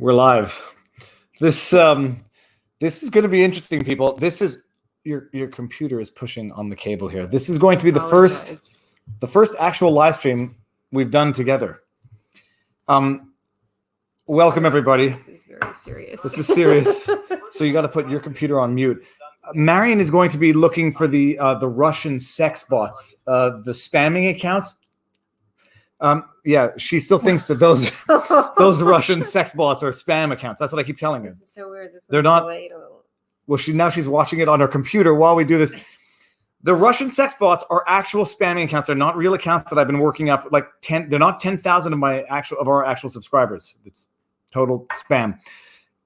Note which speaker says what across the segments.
Speaker 1: We're live. This is going to be interesting, people. This is your computer is pushing on the cable here. This is going to be the first actual live stream we've done together. Welcome everybody.
Speaker 2: This is very serious.
Speaker 1: This is serious. So you got to put your computer on mute. Marion is going to be looking for the Russian sex bots, the spamming accounts. Yeah, she still thinks that those Russian sex bots are spam accounts. That's what I keep telling her.
Speaker 2: This is so weird.
Speaker 1: They're not. Well, she's watching it on her computer while we do this. The Russian sex bots are actual spamming accounts. They're not real accounts that I've been working up. Like 10. They're not 10,000 of our actual subscribers. It's total spam.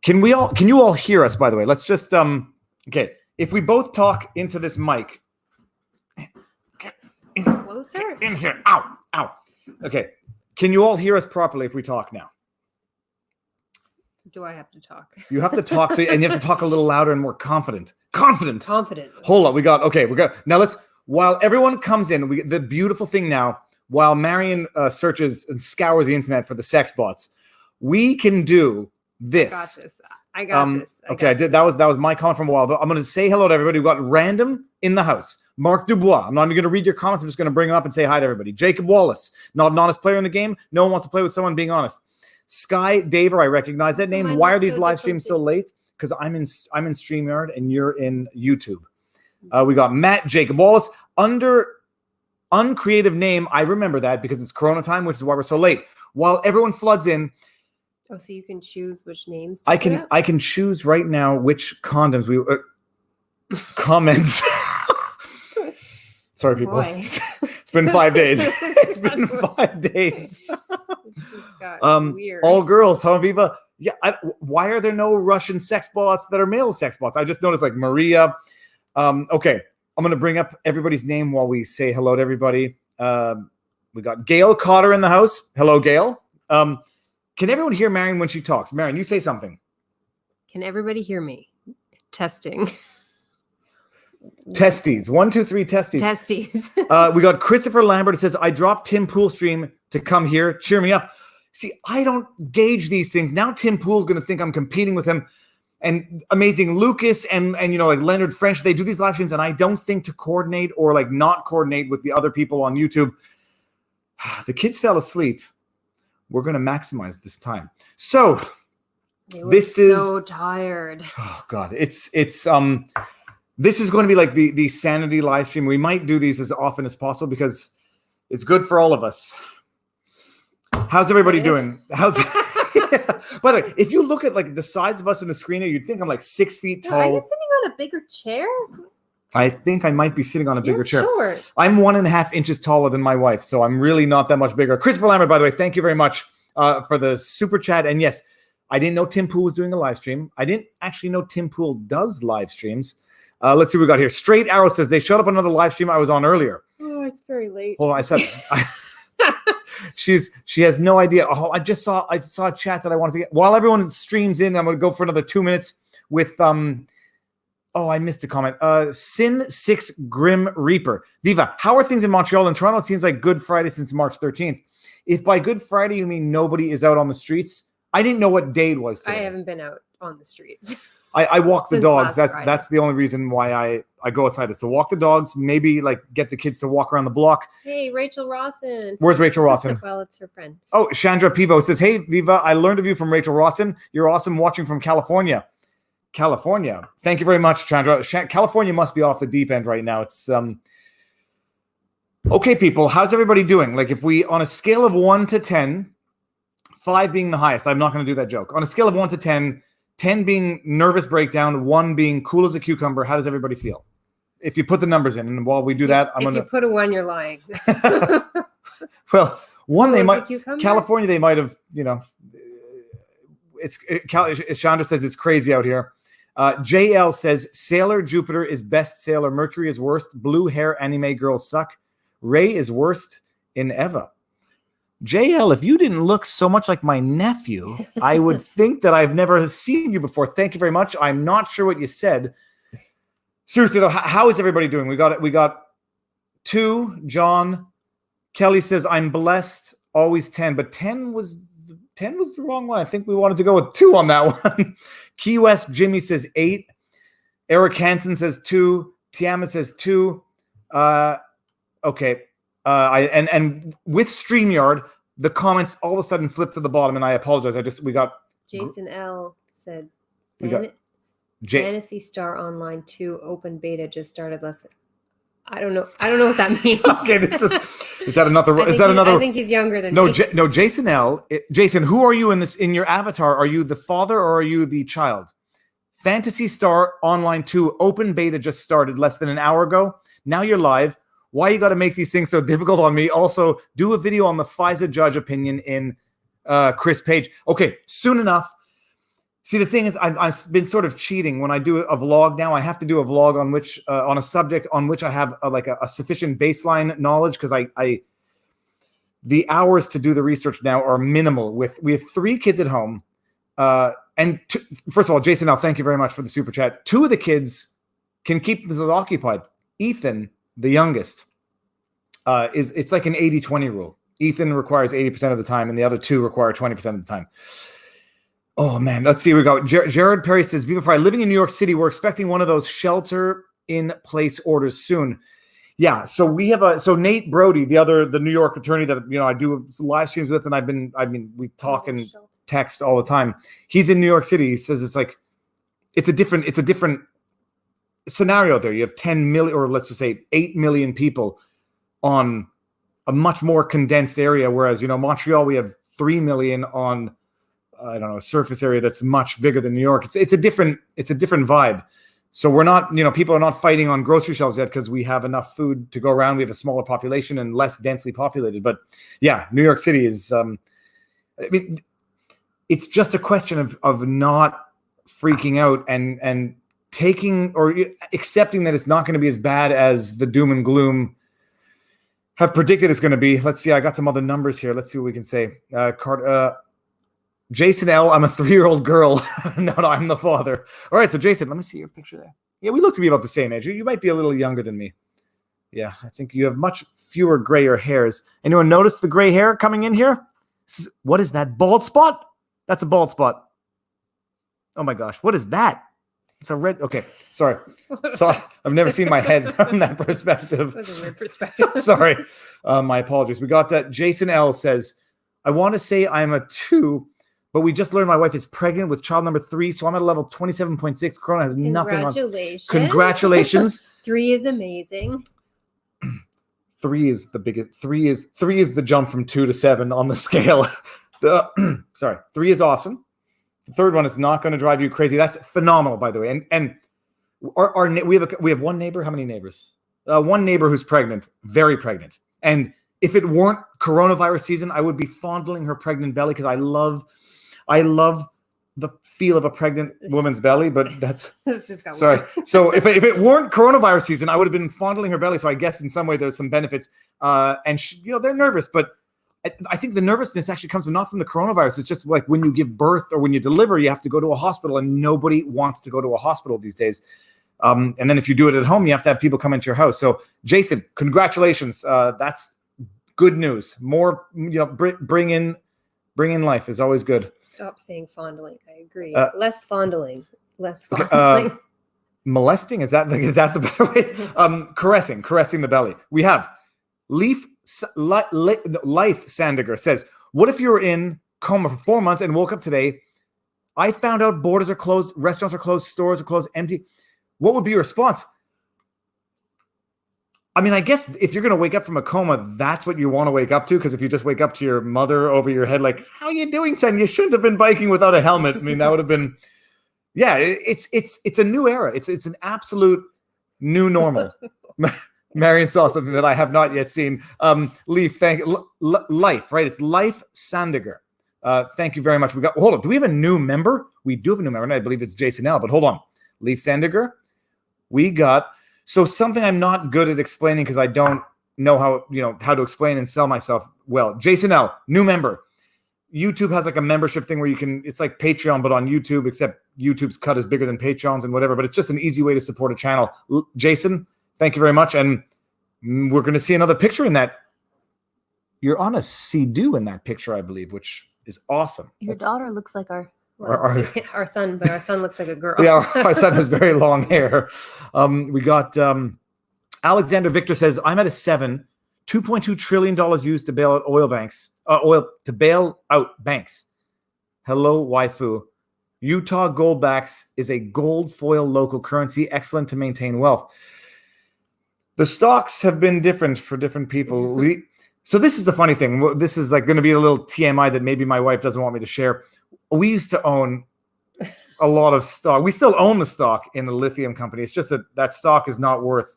Speaker 1: Can you all hear us? By the way, let's just okay. If we both talk into this mic.
Speaker 2: Closer?
Speaker 1: In here. Ow. Okay. Can you all hear us properly if we talk now?
Speaker 2: Do I have to talk?
Speaker 1: You have to talk, and you have to talk a little louder and more confident. Confident. Hold on. We got now. While everyone comes in, the beautiful thing now, while Marion searches and scours the internet for the sex bots, we can do this.
Speaker 2: I got this.
Speaker 1: Okay, I did. That was my comment from a while, but I'm going to say hello to everybody. We've got random in the house. Mark Dubois. I'm not even going to read your comments. I'm just going to bring them up and say hi to everybody. Jacob Wallace, not an honest player in the game. No one wants to play with someone being honest. Sky Daver, I recognize that name. Why are these live streams so late? Because I'm in StreamYard and you're in YouTube. We got Matt Jacob Wallace under uncreative name. I remember that because it's Corona time, which is why we're so late. While everyone floods in.
Speaker 2: Oh, so you can choose which names.
Speaker 1: I can choose right now which condoms we comments. Sorry, people. It's been 5 days. It's been 5 days.
Speaker 2: Weird.
Speaker 1: All girls, huh, Viva? Yeah. Why are there no Russian sex bots that are male sex bots? I just noticed like Maria. Okay. I'm going to bring up everybody's name while we say hello to everybody. We got Gail Cotter in the house. Hello, Gail. Can everyone hear Marion when she talks? Marion, you say something.
Speaker 2: Can everybody hear me? Testing.
Speaker 1: Testes. 1, 2, 3 testes.
Speaker 2: Testes.
Speaker 1: We got Christopher Lambert. It says, I dropped Tim Pool stream to come here. Cheer me up. See, I don't gauge these things. Now Tim Pool's going to think I'm competing with him. And amazing Lucas and like Leonard French, they do these live streams, and I don't think to coordinate or like not coordinate with the other people on YouTube. The kids fell asleep. We're going to maximize this time. So this is
Speaker 2: so tired.
Speaker 1: Oh God, it's this is going to be like the Sanity live stream. We might do these as often as possible because it's good for all of us. How's everybody doing? Yeah. By the way, if you look at like the size of us in the screen here, you'd think I'm like 6 feet tall.
Speaker 2: Are you sitting on a bigger chair?
Speaker 1: I think I might be sitting on a bigger chair.
Speaker 2: Short.
Speaker 1: I'm 1.5 inches taller than my wife, so I'm really not that much bigger. Christopher Lambert, by the way, thank you very much for the super chat. And yes, I didn't know Tim Pool was doing a live stream. I didn't actually know Tim Pool does live streams. Let's see what we got here. Straight Arrow says they shut up another live stream I was on earlier.
Speaker 2: Oh, it's very late.
Speaker 1: Hold on, I said she has no idea. Oh, I saw a chat that I wanted to get. While everyone streams in, I'm going to go for another 2 minutes with Oh, I missed a comment. Sin 6 Grim Reaper. Viva, how are things in Montreal and Toronto? It seems like Good Friday since March 13th. If by Good Friday you mean nobody is out on the streets, I didn't know what day it was today.
Speaker 2: I haven't been out on the streets.
Speaker 1: I walk the dogs.
Speaker 2: That's
Speaker 1: the only reason why I go outside is to walk the dogs, maybe like get the kids to walk around the block.
Speaker 2: Hey, Rachel Rawson.
Speaker 1: Where's Rachel Rawson?
Speaker 2: Well, it's her friend.
Speaker 1: Oh, Chandra Pivo says, hey, Viva, I learned of you from Rachel Rawson. You're awesome watching from California. California. Thank you very much, Chandra. California must be off the deep end right now. It's okay, people. How's everybody doing? Like if we, on a scale of 1 to 10, 5 being the highest, I'm not going to do that joke. On a scale of 1 to 10, 10 being nervous breakdown, 1 being cool as a cucumber. How does everybody feel? If you put the numbers in, and while we do that,
Speaker 2: if you put a 1, you're lying.
Speaker 1: Well, 1 they might.
Speaker 2: California,
Speaker 1: they might have. Chandra says it's crazy out here. JL says Sailor Jupiter is best. Sailor Mercury is worst. Blue hair anime girls suck. Ray is worst in Eva. JL, if you didn't look so much like my nephew, I would think that I've never seen you before. Thank you very much. I'm not sure what you said. Seriously though, how is everybody doing? We got 2. John Kelly says I'm blessed. Always 10, but 10 was 10 was the wrong one. I think we wanted to go with 2 on that one. Key West Jimmy says 8. Eric Hansen says 2. Tiamat says 2. Okay. And with StreamYard, the comments all of a sudden flipped to the bottom, and I apologize.
Speaker 2: Jason L said
Speaker 1: we got
Speaker 2: Fantasy Star Online 2 open beta just started less. I don't know what that means.
Speaker 1: Okay, is that another?
Speaker 2: I think he's younger than me.
Speaker 1: No, Jason L. Jason, who are you in your avatar? Are you the father or are you the child? Fantasy Star Online 2 open beta just started less than an hour ago. Now you're live. Why you got to make these things so difficult on me? Also, do a video on the FISA judge opinion in Chris Page. Okay, soon enough. See, the thing is, I've been sort of cheating when I do a vlog now. I have to do a vlog on which on a subject on which I have a sufficient baseline knowledge, because the hours to do the research now are minimal. We have 3 kids at home, first of all, Jason, now thank you very much for the super chat. 2 of the kids can keep themselves occupied. Ethan, the youngest, it's like an 80-20 rule. Ethan requires 80% of the time, and the other 2 require 20% of the time. Oh, man. Let's see. We go. Jared Perry says, Viva Fry, living in New York City, we're expecting one of those shelter-in-place orders soon. Yeah. So we have so Nate Brody, the New York attorney that I do live streams with, and we talk and text all the time. He's in New York City. He says it's a different scenario there. You have 10 million, or let's just say 8 million people on a much more condensed area, whereas Montreal, we have 3 million on a surface area that's much bigger than New York. It's a different vibe. So we're not, people are not fighting on grocery shelves yet because we have enough food to go around. We have a smaller population and less densely populated. But yeah, New York City is, it's just a question of not freaking out and taking or accepting that it's not going to be as bad as the doom and gloom have predicted it's going to be. Let's see. I got some other numbers here. Let's see what we can say. Jason L., I'm a 3-year-old girl. No, I'm the father. All right, so Jason, let me see your picture there. Yeah, we look to be about the same age. You might be a little younger than me. Yeah, I think you have much fewer grayer hairs. Anyone notice the gray hair coming in here? What is that, bald spot? That's a bald spot. Oh my gosh, what is that? It's a red. Okay, sorry. So I've never seen my head from that perspective.
Speaker 2: That's a weird perspective.
Speaker 1: Sorry, my apologies. We got that. Jason L. says, I want to say I'm a 2, but we just learned my wife is pregnant with child number 3, so I'm at a level 27.6. Corona has nothing on. Congratulations.
Speaker 2: 3 is amazing.
Speaker 1: 3 is the biggest. 3 is the jump from 2 to 7 on the scale. 3 is awesome. The third one is not going to drive you crazy. That's phenomenal, by the way. And we have one neighbor. How many neighbors? One neighbor who's pregnant, very pregnant. And if it weren't coronavirus season, I would be fondling her pregnant belly because I love the feel of a pregnant woman's belly. But that's
Speaker 2: just got
Speaker 1: sorry.
Speaker 2: Weird.
Speaker 1: So if it weren't coronavirus season, I would have been fondling her belly. So I guess in some way there's some benefits. And they're nervous, but I think the nervousness actually comes not from the coronavirus. It's just like when you give birth or when you deliver, you have to go to a hospital, and nobody wants to go to a hospital these days. And then if you do it at home, you have to have people come into your house. So Jason, congratulations. That's good news. More, bring in life is always good.
Speaker 2: Stop saying fondling. I agree. Less fondling.
Speaker 1: Okay, molesting, is that the better way? Caressing the belly. We have Life Sandiger says, what if you were in coma for 4 months and woke up today? I found out borders are closed, restaurants are closed, stores are closed, empty. What would be your response? I mean, I guess if you're going to wake up from a coma, that's what you want to wake up to. Because if you just wake up to your mother over your head, like, how are you doing, son? You shouldn't have been biking without a helmet. I mean, that would have been, yeah, it's a new era. It's an absolute new normal. Marion saw something that I have not yet seen. Leaf, Life, right? It's Life Sandiger. Thank you very much. Hold on. Do we have a new member? We do have a new member, and I believe it's Jason L. But hold on. Leaf Sandiger. We got, so something I'm not good at explaining because I don't know how to explain and sell myself well. Jason L., new member. YouTube has like a membership thing where it's like Patreon, but on YouTube, except YouTube's cut is bigger than Patreon's and whatever, but it's just an easy way to support a channel. Jason, thank you very much. And we're going to see another picture in that. You're on a Sea-Doo in that picture, I believe, which is awesome.
Speaker 2: Your daughter looks like our son, but our son looks like a girl.
Speaker 1: Yeah, our son has very long hair. We got Alexander Victor says, I'm at a 7. $2.2 trillion used to bail out bail out banks. Hello, waifu. Utah Goldbacks is a gold foil local currency, excellent to maintain wealth. The stocks have been different for different people. So this is the funny thing. This is like going to be a little TMI that maybe my wife doesn't want me to share. We used to own a lot of stock. We still own the stock in the lithium company. It's just that stock is not worth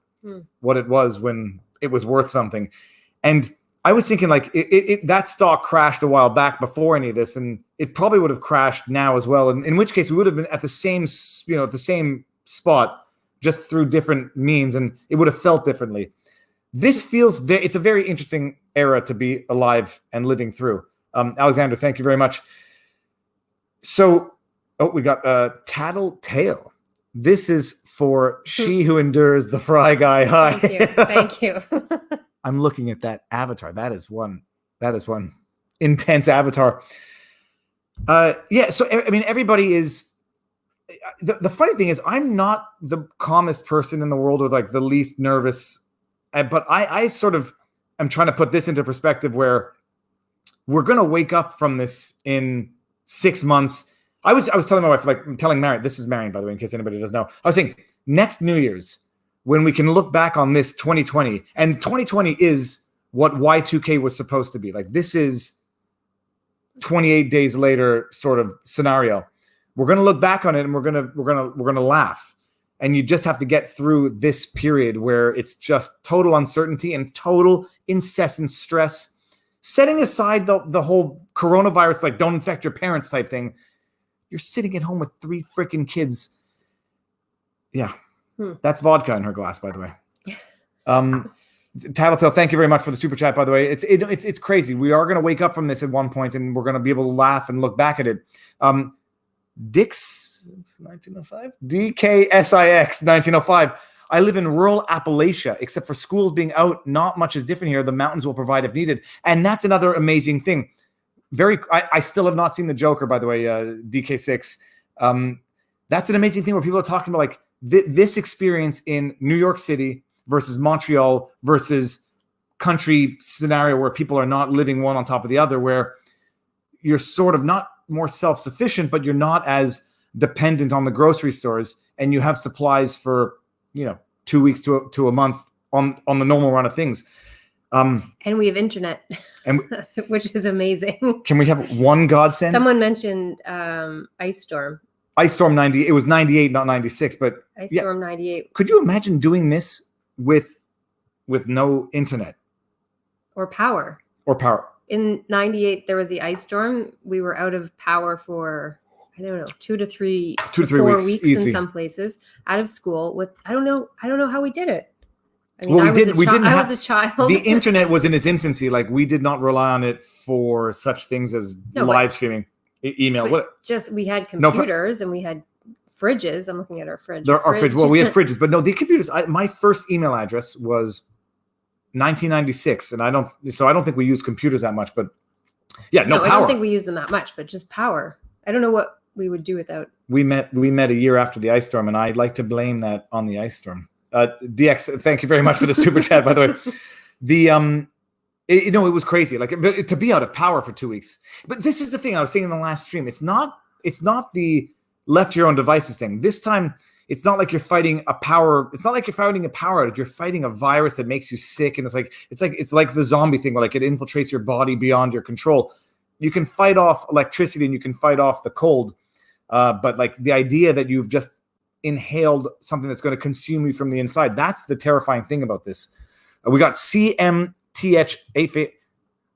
Speaker 1: what it was when it was worth something. And I was thinking like that stock crashed a while back before any of this, and it probably would have crashed now as well. And in which case we would have been at the same, at the same spot, just through different means, and it would have felt differently. This feels it's a very interesting era to be alive and living through. Alexander, thank you very much. So, we got Tattletale. This is for she who endures the fry guy. Hi.
Speaker 2: Thank you.
Speaker 1: I'm looking at that avatar. That is one intense avatar. Yeah. So I mean, everybody is. The funny thing is, I'm not the calmest person in the world, or like the least nervous. But I sort of am trying to put this into perspective, where we're gonna wake up from this in 6 months. I was telling my wife, like I'm telling Marion, this is Marion, by the way, in case anybody doesn't know. I was saying next New Year's, when we can look back on this 2020, and 2020 is what Y2K was supposed to be. Like this is 28 days later sort of scenario. We're going to look back on it and we're going to laugh. And you just have to get through this period where it's just total uncertainty and total incessant stress. Setting aside the whole coronavirus, like don't infect your parents type thing. You're sitting at home with 3 freaking kids. Yeah. That's vodka in her glass, by the way. Tattletale, thank you very much for the super chat, by the way. It's crazy. We are going to wake up from this at one point, and we're going to be able to laugh and look back at it. Dix 1905, DKSIX 1905. I live in rural Appalachia. Except for schools being out, not much is different here. The mountains will provide if needed, and that's another amazing thing. I still have not seen The Joker, by the way. DK6. That's an amazing thing where people are talking about like this experience in New York City versus Montreal versus country scenario where people are not living one on top of the other, where you're sort of not more self-sufficient, but you're not as dependent on the grocery stores, and you have supplies for 2 weeks to a month on the normal run of things.
Speaker 2: And we have internet, which is amazing.
Speaker 1: Can we have one godsend?
Speaker 2: Someone mentioned Ice Storm.
Speaker 1: Ice Storm 90. It was 98, not 96, but
Speaker 2: Ice Storm 98.
Speaker 1: Could you imagine doing this with no internet
Speaker 2: or power? In 98, there was the ice storm. We were out of power for, I don't know, 2 to 3 4 weeks
Speaker 1: easy.
Speaker 2: In some places, out of school with, I don't know how we did it. I
Speaker 1: mean, I
Speaker 2: was a child.
Speaker 1: The internet was in its infancy. Like we did not rely on it for such things as live streaming, email.
Speaker 2: We had computers and we had fridges. I'm looking at our fridge.
Speaker 1: Our fridge. Well, we had fridges, but no, the computers. My first email address was 1996, and I don't think we use computers that much. But yeah, no power.
Speaker 2: I don't think we use them that much, but just power. I don't know what we would do without.
Speaker 1: We met a year after the ice storm, and I'd like to blame that on the ice storm. DX, thank you very much for the super chat, by the way. It was crazy, like to be out of power for 2 weeks. But this is the thing I was saying in the last stream. It's not the left to your own devices thing. This time, it's not like you're fighting a power. It's not like you're fighting a power outage. You're fighting a virus that makes you sick, and it's like the zombie thing, where like it infiltrates your body beyond your control. You can fight off electricity and you can fight off the cold, but like the idea that you've just inhaled something that's going to consume you from the inside—that's the terrifying thing about this. We got CMTHFAF.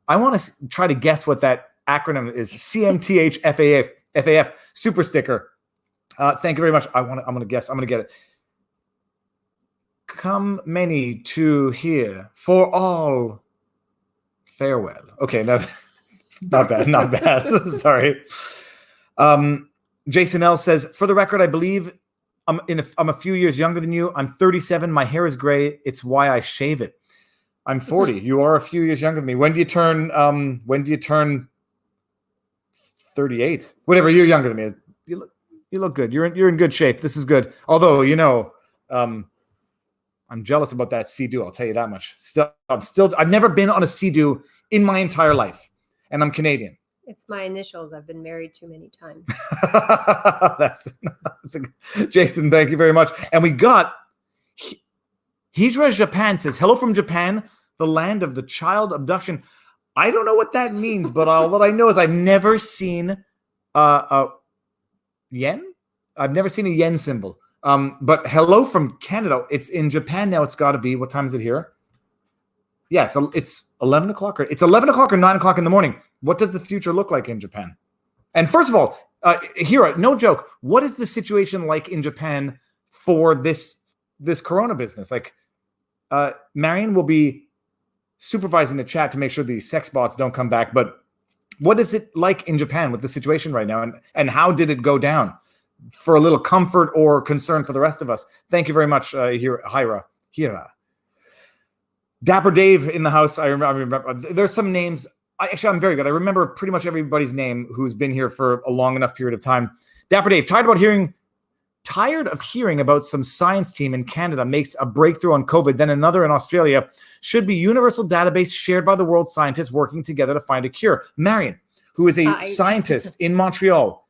Speaker 1: I want to try to guess what that acronym is. CMTHFAF super sticker. Thank you very much. I'm going to guess. I'm going to get it. Come many to here for all. Farewell. Okay, no, not bad. Sorry. Jason L says, for the record, I believe I'm a few years younger than you. I'm 37. My hair is gray. It's why I shave it. I'm 40. You are a few years younger than me. When do you turn 38. Whatever. You're younger than me. You look good. You're in good shape. This is good. Although, I'm jealous about that Sea-Doo. I'll tell you that much. I've never been on a Sea-Doo in my entire life, and I'm Canadian.
Speaker 2: It's my initials. I've been married too many times.
Speaker 1: Jason, thank you very much. And we got Hijra Japan says, hello from Japan, the land of the child abduction. I don't know what that means, but what I know is I've never seen a yen. I've never seen a yen symbol. But hello from Canada. It's in Japan now. It's got to be. What time is it here? Yeah, it's 11 o'clock. It's 11 o'clock or 9 o'clock in the morning. What does the future look like in Japan? And first of all, Hira, no joke. What is the situation like in Japan for this Corona business? Like, Marion will be supervising the chat to make sure these sex bots don't come back. But what is it like in Japan with the situation right now? And how did it go down? For a little comfort or concern for the rest of us. Thank you very much, Hira. Dapper Dave in the house. I remember there's some names. I'm very good. I remember pretty much everybody's name who's been here for a long enough period of time. Dapper Dave, tired of hearing about some science team in Canada makes a breakthrough on COVID, then another in Australia. Should be universal database shared by the world's scientists working together to find a cure. Marion, who is a scientist in Montreal.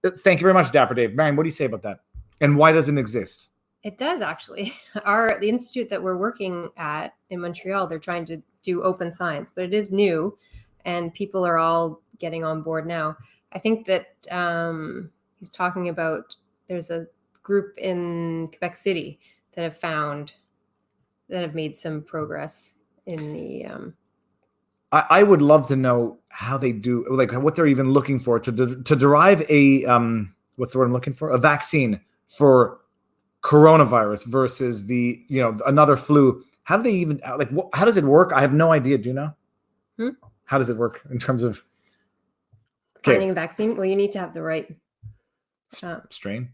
Speaker 1: Thank you very much, Dapper Dave. Marion, what do you say about that? And why doesn't it exist?
Speaker 2: It does, actually. The institute that we're working at in Montreal, they're trying to do open science, but it is new and people are all getting on board now. I think that he's talking about, there's a group in Quebec City that have made some progress in the...
Speaker 1: I would love to know how they do, like what they're even looking for to derive a, what's the word I'm looking for? A vaccine for coronavirus versus another flu. How do they even, how does it work? I have no idea. Do you know? How does it work in terms of
Speaker 2: finding a vaccine? Well, you need to have the right
Speaker 1: strain.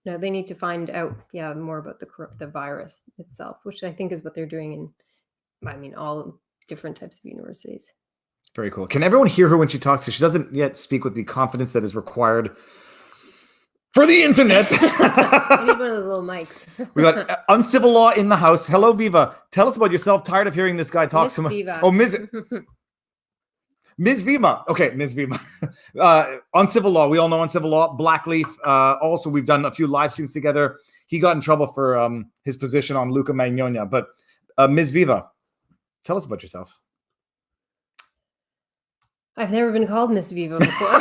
Speaker 2: No, they need to find out, more about the virus itself, which I think is what they're doing all different types of universities.
Speaker 1: Very cool. Can everyone hear her when she talks? She doesn't yet speak with the confidence that is required for the internet.
Speaker 2: I need one of those little mics.
Speaker 1: We got Uncivil Law in the house. Hello, Viva. Tell us about yourself. Tired of hearing this guy talk so much.
Speaker 2: Viva.
Speaker 1: Oh, Ms. Viva. Okay, Ms. Viva. Uncivil Law. We all know Uncivil Law. Blackleaf. Also, we've done a few live streams together. He got in trouble for his position on Luca Magnolia. But Ms. Viva, tell us about yourself.
Speaker 2: I've never been called Miss Viva before.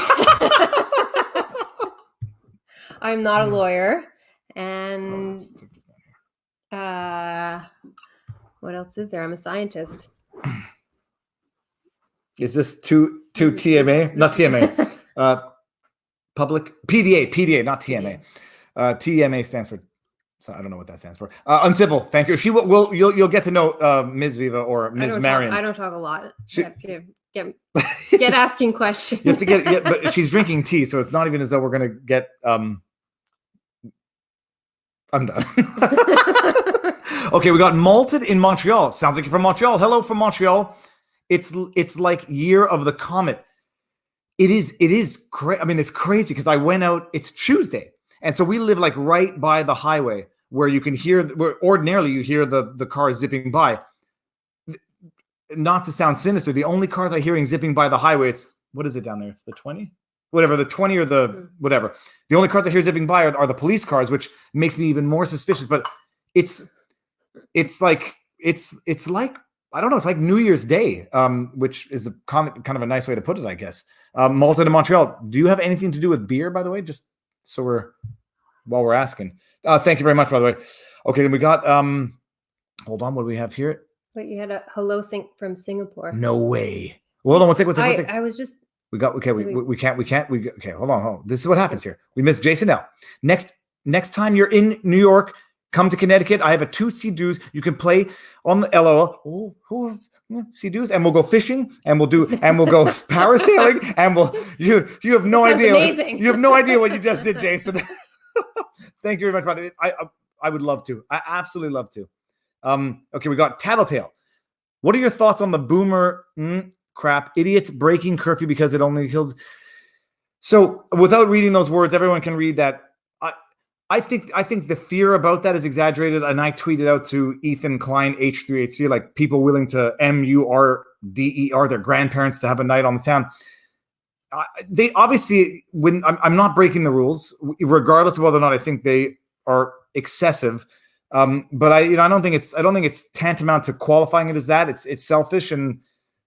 Speaker 2: I'm not a lawyer. And what else is there? I'm a scientist.
Speaker 1: Is this to TMA? Not TMA. Public PDA, not TMA. TMA stands for, so I don't know what that stands for. Uncivil. Thank you. You'll get to know Ms. Viva or Ms. Marion.
Speaker 2: I don't talk a lot. Get asking questions.
Speaker 1: You have to get, but she's drinking tea, so it's not even as though we're gonna get. I'm done. Okay, we got Malted in Montreal. Sounds like you're from Montreal. Hello from Montreal. It's like Year of the Comet. It is crazy. I mean, it's crazy because I went out. It's Tuesday, and so we live like right by the highway where you can hear. Where ordinarily you hear the cars zipping by. Not to sound sinister, the only cars I hearing zipping by the highway, what is it down there? It's the 20? Whatever, the 20 or the whatever. The only cars I hear zipping by are the police cars, which makes me even more suspicious. But it's like I don't know, it's like New Year's Day, which is kind of a nice way to put it, I guess. Malta to Montreal. Do you have anything to do with beer, by the way? Just so while we're asking. Thank you very much, by the way. Okay, then we got hold on, what do we have here?
Speaker 2: But you had a hello from Singapore.
Speaker 1: No way. Well, hold on, one second.
Speaker 2: I was just.
Speaker 1: We can't. Okay, hold on. This is what happens here. We missed Jason L. Next time you're in New York, come to Connecticut. I have a 2 Sea-Doos. You can play on the LOL. Sea-Doos, and we'll go fishing, and we'll go parasailing, and you have no idea.
Speaker 2: Amazing.
Speaker 1: You have no idea what you just did, Jason. Thank you very much, brother. I would love to. I absolutely love to. Okay, we got Tattletale. What are your thoughts on the boomer crap? Idiots breaking curfew because it only kills. So without reading those words, everyone can read that. I think the fear about that is exaggerated. And I tweeted out to Ethan Klein, H3HC, like people willing to MURDER their grandparents to have a night on the town. They obviously, when I'm not breaking the rules, regardless of whether or not I think they are excessive. But I don't think it's tantamount to qualifying it as that. It's selfish. And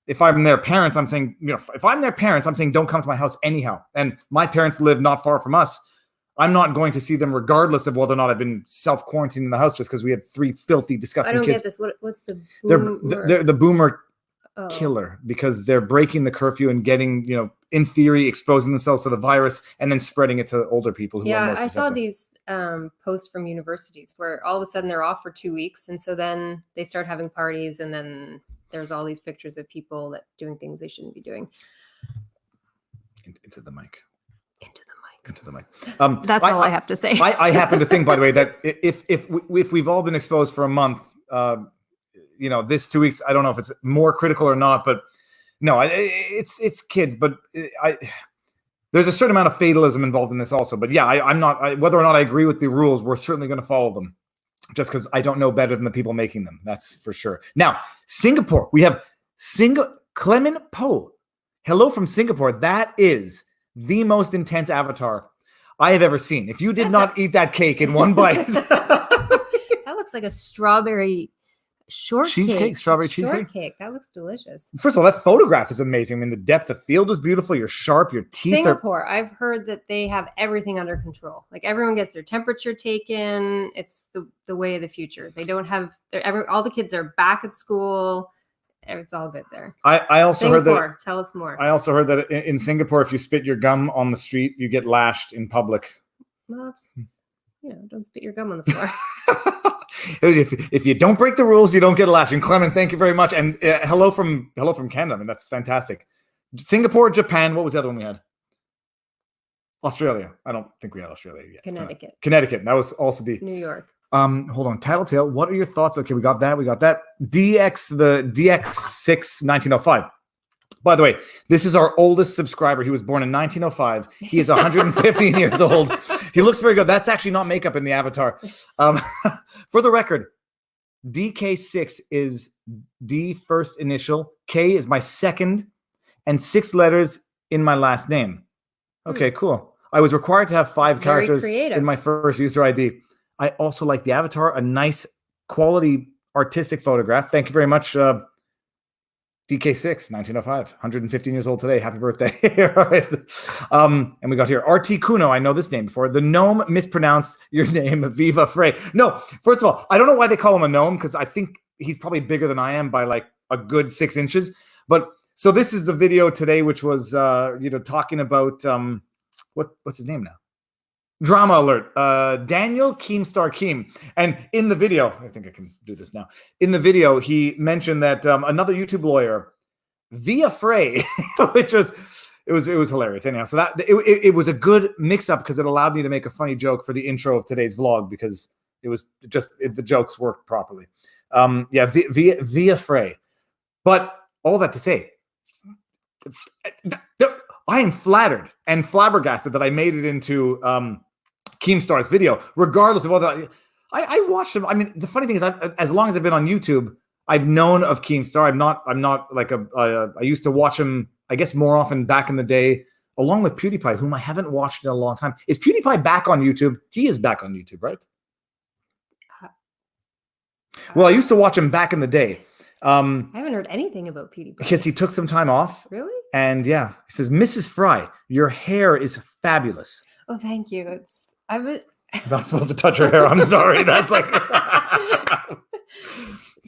Speaker 1: if I'm their parents, I'm saying, if I'm their parents, I'm saying don't come to my house anyhow. And my parents live not far from us. I'm not going to see them regardless of whether or not I've been self-quarantined in the house just because we have 3 filthy, disgusting kids.
Speaker 2: I don't get this. What's the
Speaker 1: boomer? They're the boomer killer because they're breaking the curfew and getting, in theory, exposing themselves to the virus and then spreading it to older people who are more susceptible.
Speaker 2: I saw these posts from universities where all of a sudden they're off for 2 weeks. And so then they start having parties and then there's all these pictures of people that doing things they shouldn't be doing.
Speaker 1: Into the mic.
Speaker 2: That's all I have to say.
Speaker 1: I happen to think, by the way, that if we've all been exposed for a month, this 2 weeks, I don't know if it's more critical or not, but no, it's kids. But there's a certain amount of fatalism involved in this also. But yeah, I'm not. Whether or not I agree with the rules, we're certainly going to follow them, just because I don't know better than the people making them. That's for sure. Now, Singapore, we have Clement Po. Hello from Singapore. That is the most intense avatar I have ever seen. If you did not eat that cake in one bite.
Speaker 2: That looks like a strawberry shortcake.
Speaker 1: Strawberry cheesecake.
Speaker 2: That looks delicious.
Speaker 1: First of all, that photograph is amazing. I mean, the depth of field is beautiful. You're sharp. Your teeth
Speaker 2: Singapore, I've heard that they have everything under control. Like everyone gets their temperature taken. It's the way of the future. They don't have all the kids are back at school. It's all good there.
Speaker 1: I also heard that.
Speaker 2: Tell us more.
Speaker 1: I also heard that in Singapore, if you spit your gum on the street, you get lashed in public.
Speaker 2: Well, don't spit your gum on the floor.
Speaker 1: If you don't break the rules, you don't get a lash. And Clement, thank you very much. And hello from Canada. I mean, that's fantastic. Singapore, Japan. What was the other one we had? Australia. I don't think we had Australia yet. Connecticut. That was also
Speaker 2: New York.
Speaker 1: Hold on. Tattletale. What are your thoughts? Okay, we got that. The DX6 1905. By the way, this is our oldest subscriber. He was born in 1905. He is 115 years old. He looks very good. That's actually not makeup in the avatar. For the record, DK6 is D first initial. K is my second, and 6 letters in my last name. Okay, cool. I was required to have 5 characters in my first user ID. I also like the avatar, a nice quality artistic photograph. Thank you very much, DK6, 1905, 115 years old today. Happy birthday. Right. And we got here, RT Kuno. I know this name before. The gnome mispronounced your name, Viva Frey. No, first of all, I don't know why they call him a gnome, because I think he's probably bigger than I am by like a good 6 inches. But so this is the video today, which was, talking about, what's his name now? Drama alert. Daniel Keemstar Keem. And in the video, I think I can do this now. In the video, he mentioned that another YouTube lawyer, Via Frey, which was hilarious. Anyhow, so that it was a good mix-up because it allowed me to make a funny joke for the intro of today's vlog because it was just the jokes worked properly. Via Frey. But all that to say, I am flattered and flabbergasted that I made it into Keemstar's video, regardless of whether I watched him. I mean, the funny thing is, as long as I've been on YouTube, I've known of Keemstar. I'm not like I used to watch him, I guess, more often back in the day, along with PewDiePie, whom I haven't watched in a long time. Is PewDiePie back on YouTube? He is back on YouTube, right? Well, I used to watch him back in the day.
Speaker 2: I haven't heard anything about PewDiePie
Speaker 1: because he took some time off.
Speaker 2: Really?
Speaker 1: And yeah, he says, Mrs. Fry, your hair is fabulous.
Speaker 2: Oh, thank you. I'm
Speaker 1: not supposed to touch her hair. I'm sorry. That's like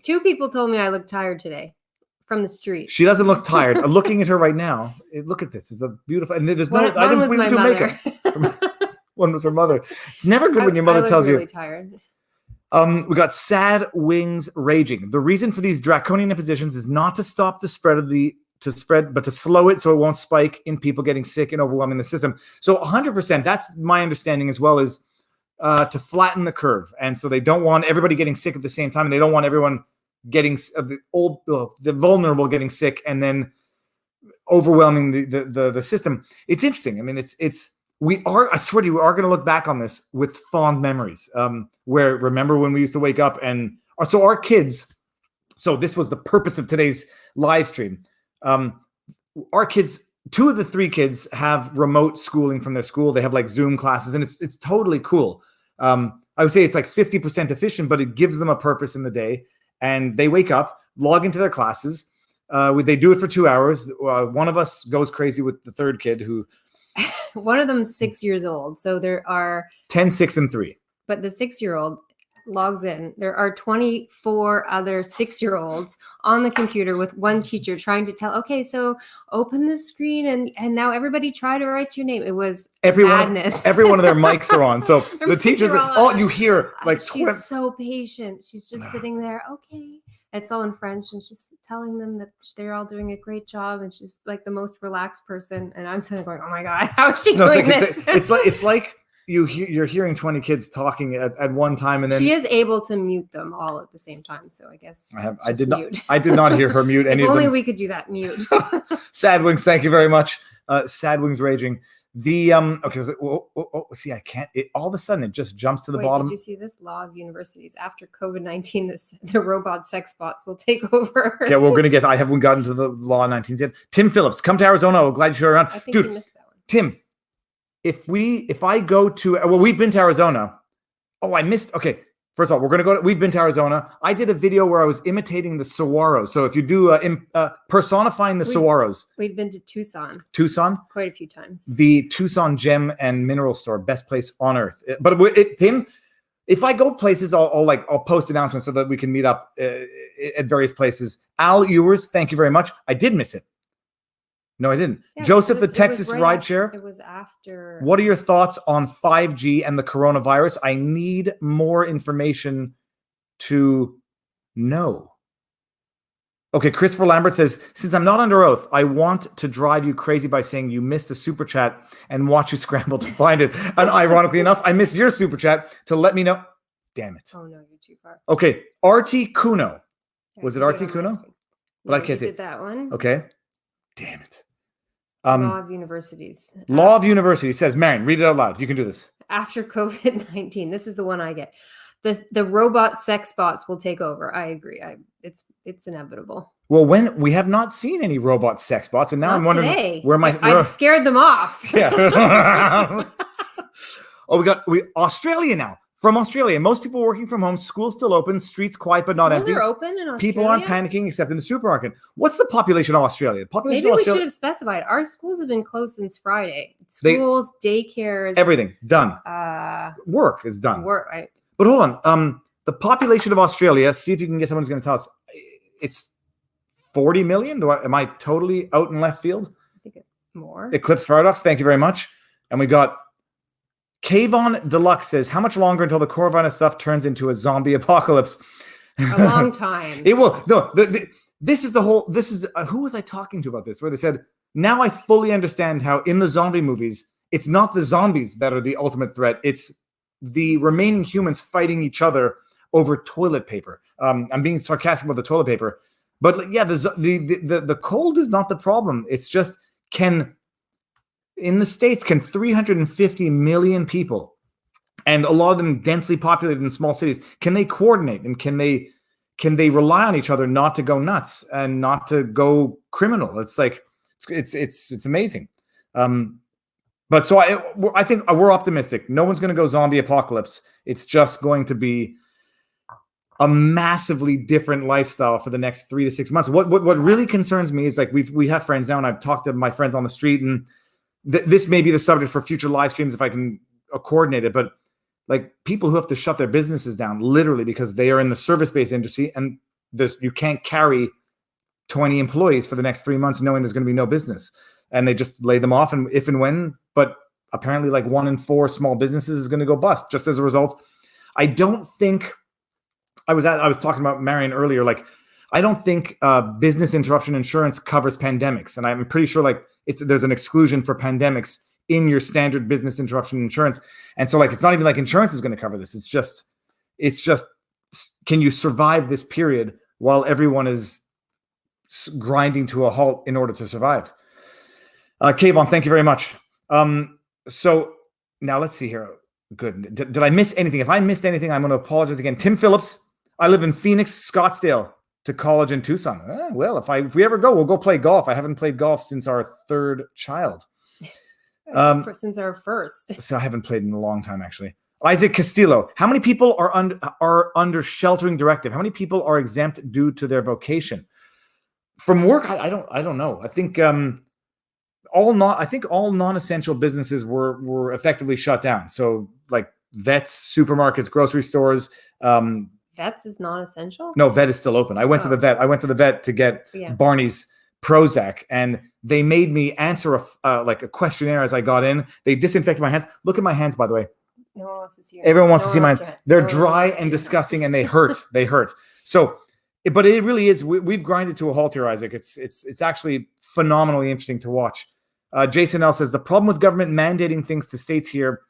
Speaker 2: 2 people told me I look tired today from the street.
Speaker 1: She doesn't look tired. I'm looking at her right now. Look at this. It's a beautiful. And there's no. I didn't even do makeup. One was her mother. It's never good when your mother tells you.
Speaker 2: I'm really tired.
Speaker 1: We got sad wings raging. The reason for these draconian impositions is not to stop the spread of but to slow it so it won't spike in people getting sick and overwhelming the system. So 100%, that's my understanding as well, is to flatten the curve. And so they don't want everybody getting sick at the same time, and they don't want everyone getting the vulnerable getting sick and then overwhelming the system. It's interesting. I mean, I swear to you, we are going to look back on this with fond memories. Where remember when we used to wake up and so our kids. So this was the purpose of today's live stream. Our kids, 2 of the 3 kids have remote schooling from their school. They have like Zoom classes, and it's totally cool. I would say it's like 50% efficient, but it gives them a purpose in the day. And they wake up, log into their classes. They do it for 2 hours. One of us goes crazy with the 3rd kid who.
Speaker 2: One of them's 6 years old. So there are
Speaker 1: 10, 6, and 3.
Speaker 2: But the 6-year-old logs in. There are 24 other 6-year-olds on the computer with one teacher trying to tell, okay, so open the screen and now everybody try to write your name. It was madness.
Speaker 1: Every one of their mics are on. So the teachers, you hear like
Speaker 2: she's so patient. She's just sitting there. Okay. It's all in French, and she's telling them that they're all doing a great job, and she's like the most relaxed person. And I'm sitting there going, "Oh my god, how is she doing this?"
Speaker 1: It's like you're hearing 20 kids talking at one time, and then
Speaker 2: she is able to mute them all at the same time. So I guess
Speaker 1: I did not hear her mute any
Speaker 2: if
Speaker 1: of them.
Speaker 2: only we could do that. Mute.
Speaker 1: Sad Wings, thank you very much. Sad Wings raging. The okay, see, I can't. All of a sudden, it just jumps to the bottom.
Speaker 2: Did you see this? Law of universities. After COVID-19, the robot sex bots will take over.
Speaker 1: Yeah, we're gonna get. I haven't gotten to the law of 19 yet. Tim Phillips, come to Arizona. Oh, glad you're around.
Speaker 2: I think
Speaker 1: dude.
Speaker 2: you missed that one.
Speaker 1: Tim, if I go to we've been to Arizona. Oh, I missed. Okay. First of all, we've been to Arizona. I did a video where I was imitating the saguaros. So if you do personifying the saguaros.
Speaker 2: We've been to Tucson.
Speaker 1: Tucson?
Speaker 2: Quite a few times.
Speaker 1: The Tucson Gem and Mineral Store, best place on earth. But Tim, if I go places, I'll post announcements so that we can meet up at various places. Al Ewers, thank you very much. I did miss it. No, I didn't. Yeah, Joseph, the Texas rideshare.
Speaker 2: It was after.
Speaker 1: What are your thoughts on 5G and the coronavirus? I need more information to know. Okay, Christopher Lambert says, since I'm not under oath, I want to drive you crazy by saying you missed a super chat and watch you scramble to find it. And ironically enough, I missed your super chat to let me know. Damn it.
Speaker 2: Oh, no, you're too far.
Speaker 1: Okay, RT Kuno. Was it RT Kuno? But I can't see
Speaker 2: that one.
Speaker 1: Okay. Damn it.
Speaker 2: Law of universities.
Speaker 1: Law of universities says, Marion, read it out loud. You can do this.
Speaker 2: After COVID-19, this is the one I get. The robot sex bots will take over. I agree. It's inevitable.
Speaker 1: Well, when we have not seen any robot sex bots, and now I'm wondering
Speaker 2: I've scared them off.
Speaker 1: Yeah. we Australia now. From Australia, most people working from home. School's still open. Streets quiet but not empty.
Speaker 2: Schools are open in Australia.
Speaker 1: People aren't panicking except in the supermarket. What's the population of Australia?
Speaker 2: Maybe we should have specified. Our schools have been closed since Friday. Schools, daycares,
Speaker 1: everything done. Work is done. But hold on. The population of Australia. See if you can get someone who's going to tell us. It's 40 million. Am I totally out in left field?
Speaker 2: I think it's more.
Speaker 1: Eclipse Paradox. Thank you very much. And we got. Kayvon Deluxe says, how much longer until the coronavirus stuff turns into a zombie apocalypse?
Speaker 2: A long time.
Speaker 1: It will. No, this is who was I talking to about this? Where they said, now I fully understand how in the zombie movies, it's not the zombies that are the ultimate threat. It's the remaining humans fighting each other over toilet paper. I'm being sarcastic about the toilet paper. But yeah, the cold is not the problem. It's just in the States, can 350 million people, and a lot of them densely populated in small cities, can they coordinate and can they rely on each other not to go nuts and not to go criminal? It's like it's amazing. But so I think we're optimistic. No one's going to go zombie apocalypse. It's just going to be a massively different lifestyle for the next 3 to 6 months. What really concerns me is like we have friends now, and I've talked to my friends on the street, and this may be the subject for future live streams if I can coordinate it, but like people who have to shut their businesses down literally because they are in the service-based industry, and you can't carry 20 employees for the next 3 months knowing there's going to be no business, and they just lay them off, and if and when, but apparently like 1 in 4 small businesses is going to go bust just as a result. I don't think I was talking about Marion earlier, like I don't think business interruption insurance covers pandemics, and I'm pretty sure like there's an exclusion for pandemics in your standard business interruption insurance, and so like it's not even like insurance is going to cover this. It's just can you survive this period while everyone is grinding to a halt in order to survive? Kayvon, thank you very much. So now let's see here. Good. Did I miss anything? If I missed anything, I'm going to apologize again. Tim Phillips, I live in Phoenix, Scottsdale, to college in Tucson. Well, if we ever go, we'll go play golf. I haven't played golf since our third child.
Speaker 2: Since our first.
Speaker 1: So I haven't played in a long time, actually. Isaac Castillo, how many people are under sheltering directive? How many people are exempt due to their vocation? From work, I don't know. I think all non-essential businesses were effectively shut down. So like vets, supermarkets, grocery stores.
Speaker 2: Vets is non-essential?
Speaker 1: No, vet is still open. I went to the vet to get Barney's Prozac, and they made me answer a questionnaire as I got in. They disinfected my hands. Look at my hands, by the way.
Speaker 2: No one wants to see.
Speaker 1: Everyone wants to see my hands. They're dry and disgusting, and they hurt. They hurt. So, but it really is. We've grinded to a halt here, Isaac. It's actually phenomenally interesting to watch. Jason L says the problem with government mandating things to states here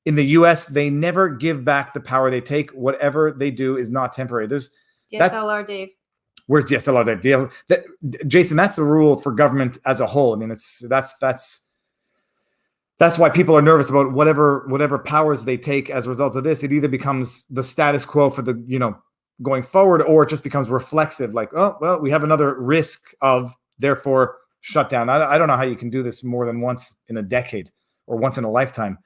Speaker 1: in the U.S., they never give back the power they take. Whatever they do is not temporary.
Speaker 2: DSLR, Dave.
Speaker 1: Where's DSLR, Dave? Jason, that's the rule for government as a whole. I mean, that's why people are nervous about whatever powers they take as a result of this. It either becomes the status quo for the going forward, or it just becomes reflexive. Like, oh well, we have another risk of therefore shut down. I don't know how you can do this more than once in a decade or once in a lifetime.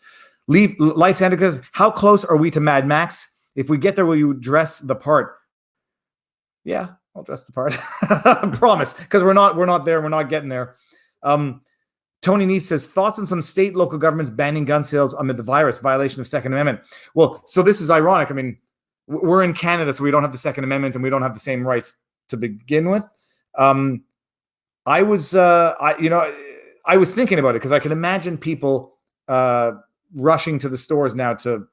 Speaker 1: Life Santa says, how close are we to Mad Max? If we get there, will you dress the part? Yeah, I'll dress the part. Promise, because we're not there. We're not getting there. Tony Neef says, thoughts on some state, local governments banning gun sales amid the virus, violation of Second Amendment. Well, so this is ironic. I mean, we're in Canada, so we don't have the Second Amendment and we don't have the same rights to begin with. I was thinking about it because I can imagine people rushing to the stores now to,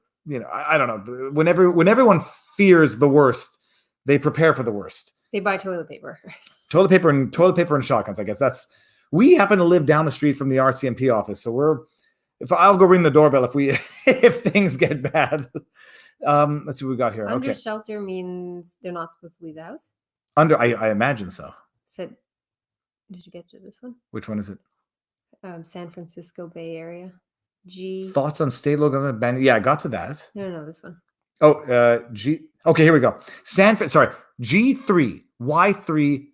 Speaker 1: I don't know. When everyone fears the worst, they prepare for the worst.
Speaker 2: They buy toilet paper.
Speaker 1: Toilet paper and shotguns. I guess we happen to live down the street from the RCMP office, so I'll go ring the doorbell if things get bad. Let's see what we got here.
Speaker 2: Under shelter means they're not supposed to leave the house.
Speaker 1: I imagine so.
Speaker 2: Did you get to this one?
Speaker 1: Which one is it?
Speaker 2: San Francisco Bay Area.
Speaker 1: Thoughts on state local government banning? Yeah, I got to that.
Speaker 2: No, this one.
Speaker 1: Oh, Okay, here we go. G3 Y3R.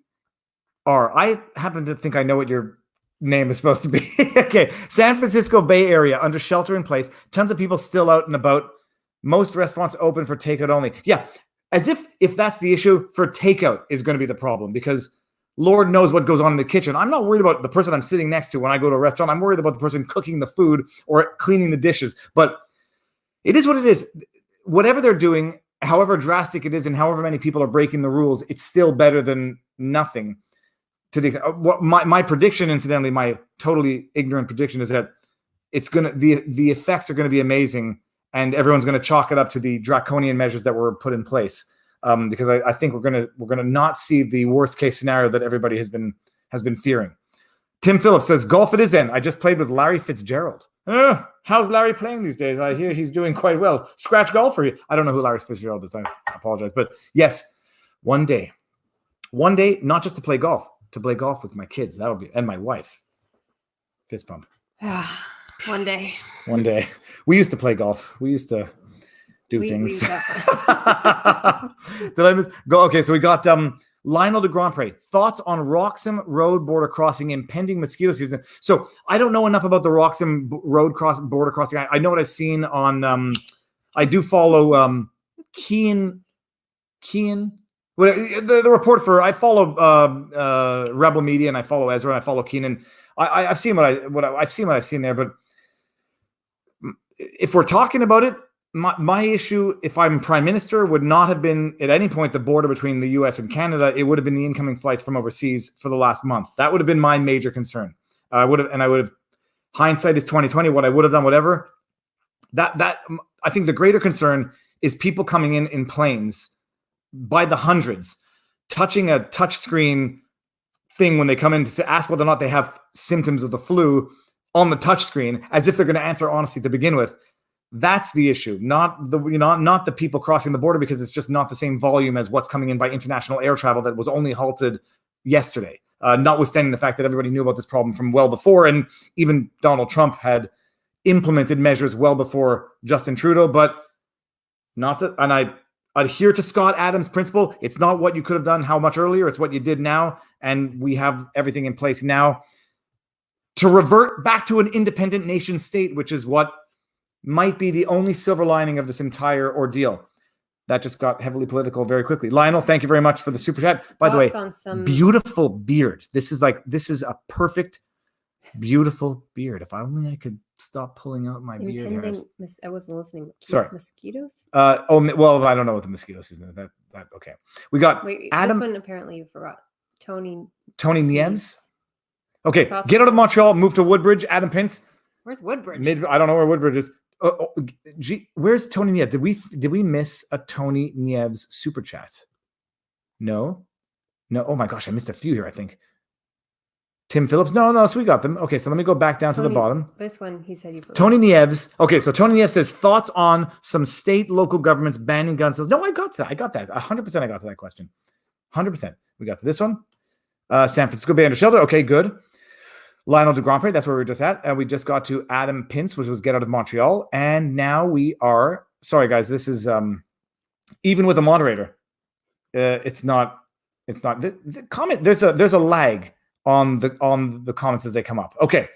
Speaker 1: I happen to think I know what your name is supposed to be. Okay, San Francisco Bay Area under shelter in place. Tons of people still out and about. Most restaurants open for takeout only. Yeah, as if that's the issue, for takeout is going to be the problem, because Lord knows what goes on in the kitchen. I'm not worried about the person I'm sitting next to when I go to a restaurant. I'm worried about the person cooking the food or cleaning the dishes. But it is what it is. Whatever they're doing, however drastic it is and however many people are breaking the rules, it's still better than nothing. To the what my prediction, incidentally, my totally ignorant prediction, is that the effects are gonna be amazing, and everyone's gonna chalk it up to the draconian measures that were put in place. Because I think we're gonna not see the worst case scenario that everybody has been fearing. Tim Phillips says, golf it is then. I just played with Larry Fitzgerald. How's Larry playing these days? I hear he's doing quite well. Scratch golf for you. I don't know who Larry Fitzgerald is. I apologize. But yes, one day, not just to play golf with my kids. That would be, and my wife. Fist pump.
Speaker 2: One day.
Speaker 1: We used to play golf. We used to do things. Did I miss? Go. Okay, so we got Lionel de Grandpré. Thoughts on Roxham Road border crossing, impending mosquito season. So I don't know enough about the Roxham Road border crossing. I know what I've seen on. I do follow Kean. The report for. I follow Rebel Media, and I follow Ezra, and I follow Keenan. I've seen what I've seen there, but if we're talking about it. My issue, if I'm prime minister, would not have been at any point the border between the U.S. and Canada. It would have been the incoming flights from overseas for the last month. That would have been my major concern. I would have. Hindsight is 2020. What I would have done, whatever. That I think the greater concern is people coming in planes by the hundreds, touching a touch screen thing when they come in to ask whether or not they have symptoms of the flu on the touch screen, as if they're going to answer honestly to begin with. That's the issue, not the people crossing the border, because it's just not the same volume as what's coming in by international air travel that was only halted yesterday. notwithstanding the fact that everybody knew about this problem from well before, and even Donald Trump had implemented measures well before Justin Trudeau. But and I adhere to Scott Adams' principle. It's not what you could have done how much earlier, it's what you did now, and we have everything in place now to revert back to an independent nation state, which is what might be the only silver lining of this entire ordeal. That just got heavily political very quickly. Lionel, thank you very much for the super chat. By the way, beautiful beard. This is a perfect, beautiful beard. If only I could stop pulling out my beard hairs.
Speaker 2: I wasn't listening.
Speaker 1: Sorry.
Speaker 2: Mosquitoes?
Speaker 1: Well, I don't know what the mosquitoes is. That okay. We got Adam.
Speaker 2: This one apparently you forgot. Tony
Speaker 1: Nieves. Okay, get out of Montreal, move to Woodbridge. Adam Pince.
Speaker 2: Where's Woodbridge?
Speaker 1: I don't know where Woodbridge is. Where's Tony Nieves? Did we miss a Tony Nieves super chat? No. Oh my gosh, I missed a few here. I think Tim Phillips. No. So we got them. Okay, so let me go back down to the bottom.
Speaker 2: This one he said you forgot.
Speaker 1: Tony Nieves. Okay, so Tony Nieves says thoughts on some state local governments banning gun sales. No, I got that. 100%. I got to that question. 100%. We got to this one. San Francisco Bay under shelter. Okay, good. Lionel de Grandpré, that's where we were just at. And we just got to Adam Pince, which was get out of Montreal. And now we are, sorry guys, this is, even with a moderator, it's not, the comment, there's a lag on the comments as they come up. Okay.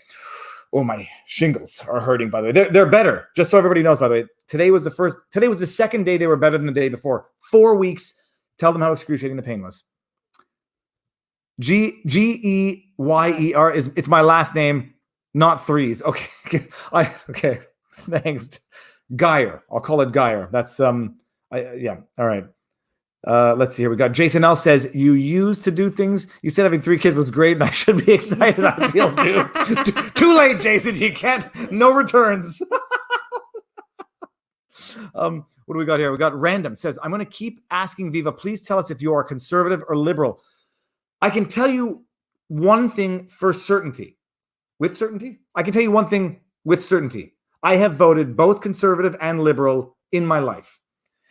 Speaker 1: Oh, my shingles are hurting, by the way. They're better, just so everybody knows, by the way. Today was the second day they were better than the day before. 4 weeks. Tell them how excruciating the pain was. Geyer is it's my last name, not threes. Okay. Okay. Thanks. Geyer. I'll call it Geyer. That's yeah. All right. Let's see here. We got Jason L says you used to do things. You said having 3 kids was great, and I should be excited. I feel too late, Jason. You can't. No returns. What do we got here? We got Random says I'm going to keep asking Viva. Please tell us if you are conservative or liberal. I can tell you one thing for certainty. With certainty? I can tell you one thing with certainty. I have voted both conservative and liberal in my life.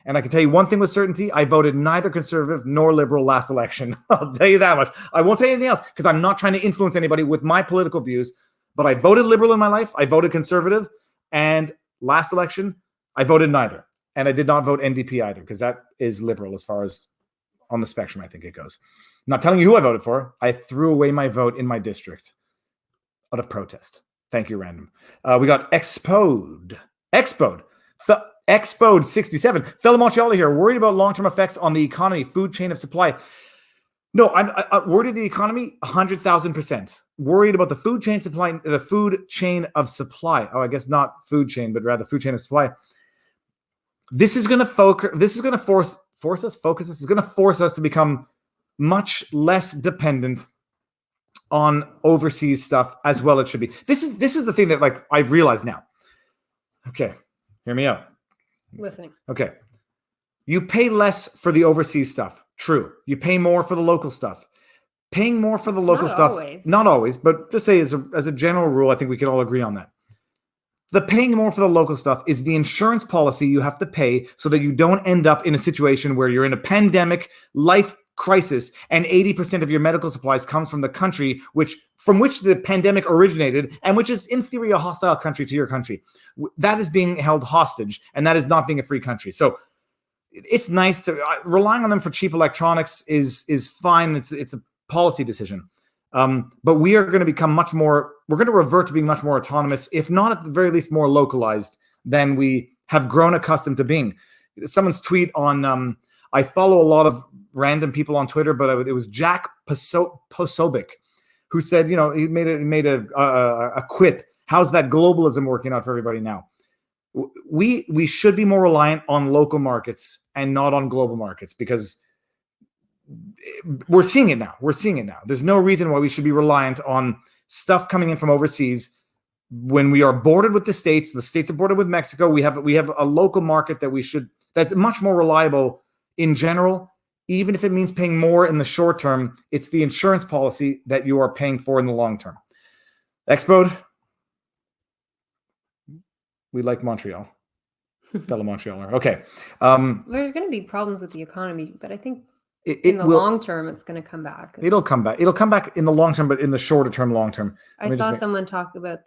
Speaker 1: And I can tell you one thing with certainty. I voted neither conservative nor liberal last election. I'll tell you that much. I won't tell you anything else because I'm not trying to influence anybody with my political views. But I voted liberal in my life. I voted conservative. And last election, I voted neither. And I did not vote NDP either because that is liberal as far as on the spectrum, I think it goes. I'm not telling you who I voted for. I threw away my vote in my district out of protest. Thank you, Random. We got Expode 67. Fellow Montrealer here. Worried about long-term effects on the economy, food chain of supply. No, I'm worried of the economy 100,000%. Worried about the food chain supply, the food chain of supply. Oh, I guess not food chain, but rather food chain of supply. This is going to focus. This is going to force us to become much less dependent on overseas stuff as well. It should be. This is the thing that like I realize now. Okay, hear me out.
Speaker 2: Listening.
Speaker 1: Okay, you pay less for the overseas stuff. True. You pay more for the local stuff. Paying more for the local stuff. Not always, but just say as a general rule, I think we can all agree on that. The paying more for the local stuff is the insurance policy you have to pay so that you don't end up in a situation where you're in a pandemic, life crisis, and 80% of your medical supplies comes from the country from which the pandemic originated and which is in theory a hostile country to your country. That is being held hostage, and that is not being a free country. So it's nice to relying on them for cheap electronics is fine. It's a policy decision. But we are going to become we're going to revert to being much more autonomous, if not at the very least more localized than we have grown accustomed to being. Someone's tweet on, I follow a lot of random people on Twitter, but it was Jack Posobiec who said, he made a quip. How's that globalism working out for everybody now? We should be more reliant on local markets and not on global markets because we're seeing it now. There's no reason why we should be reliant on stuff coming in from overseas when we are bordered with the states are bordered with Mexico. We have a local market that's much more reliable in general, even if it means paying more in the short term. It's the insurance policy that you are paying for in the long term. Expode, we like Montreal. Fellow Montrealer. Okay.
Speaker 2: There's going to be problems with the economy, but I think In the long term, it's going to come back.
Speaker 1: It'll come back. It'll come back in the long term, but in the shorter term, long term.
Speaker 2: I saw someone talk about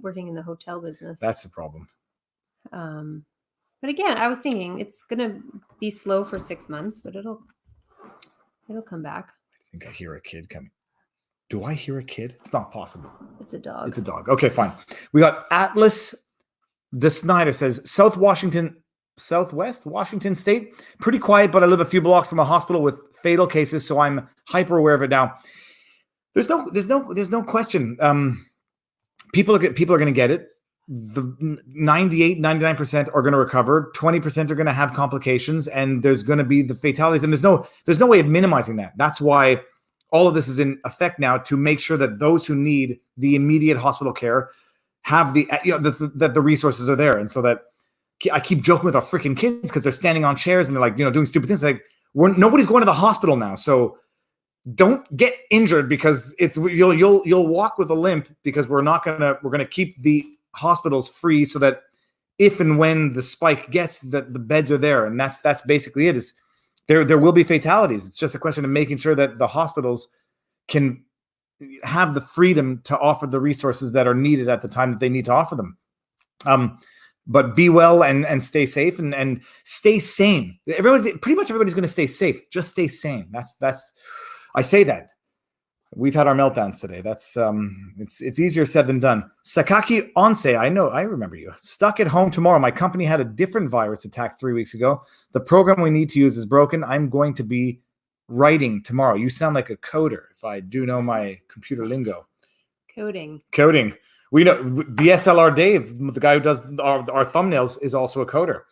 Speaker 2: working in the hotel business.
Speaker 1: That's the problem.
Speaker 2: But again, I was thinking it's going to be slow for 6 months, but it'll come back.
Speaker 1: I think I hear a kid coming. Do I hear a kid? It's not possible.
Speaker 2: It's a dog.
Speaker 1: It's a dog. Okay, fine. We got Atlas De Snyder says, Southwest Washington State, pretty quiet, but I live a few blocks from a hospital with fatal cases, so I'm hyper aware of it now. There's no question. People are going to get it. The 99% are going to recover. 20% are going to have complications, and there's going to be the fatalities. And there's no way of minimizing that. That's why all of this is in effect now, to make sure that those who need the immediate hospital care have that the resources are there. And so that I keep joking with our freaking kids because they're standing on chairs and they're like, doing stupid things. Like nobody's going to the hospital now. So don't get injured because you'll walk with a limp, because we're going to keep the hospitals free so that if and when the spike gets, that the beds are there. And that's basically it. Is there will be fatalities. It's just a question of making sure that the hospitals can have the freedom to offer the resources that are needed at the time that they need to offer them. But be well and stay safe and stay sane. Pretty much everybody's going to stay safe. Just stay sane. That's I say that. We've had our meltdowns today. That's it's easier said than done. Sakaki Onse, I remember you. Stuck at home tomorrow. My company had a different virus attack 3 weeks ago. The program we need to use is broken. I'm going to be writing tomorrow. You sound like a coder, if I do know my computer lingo.
Speaker 2: Coding.
Speaker 1: We know DSLR Dave, the guy who does our thumbnails, is also a coder.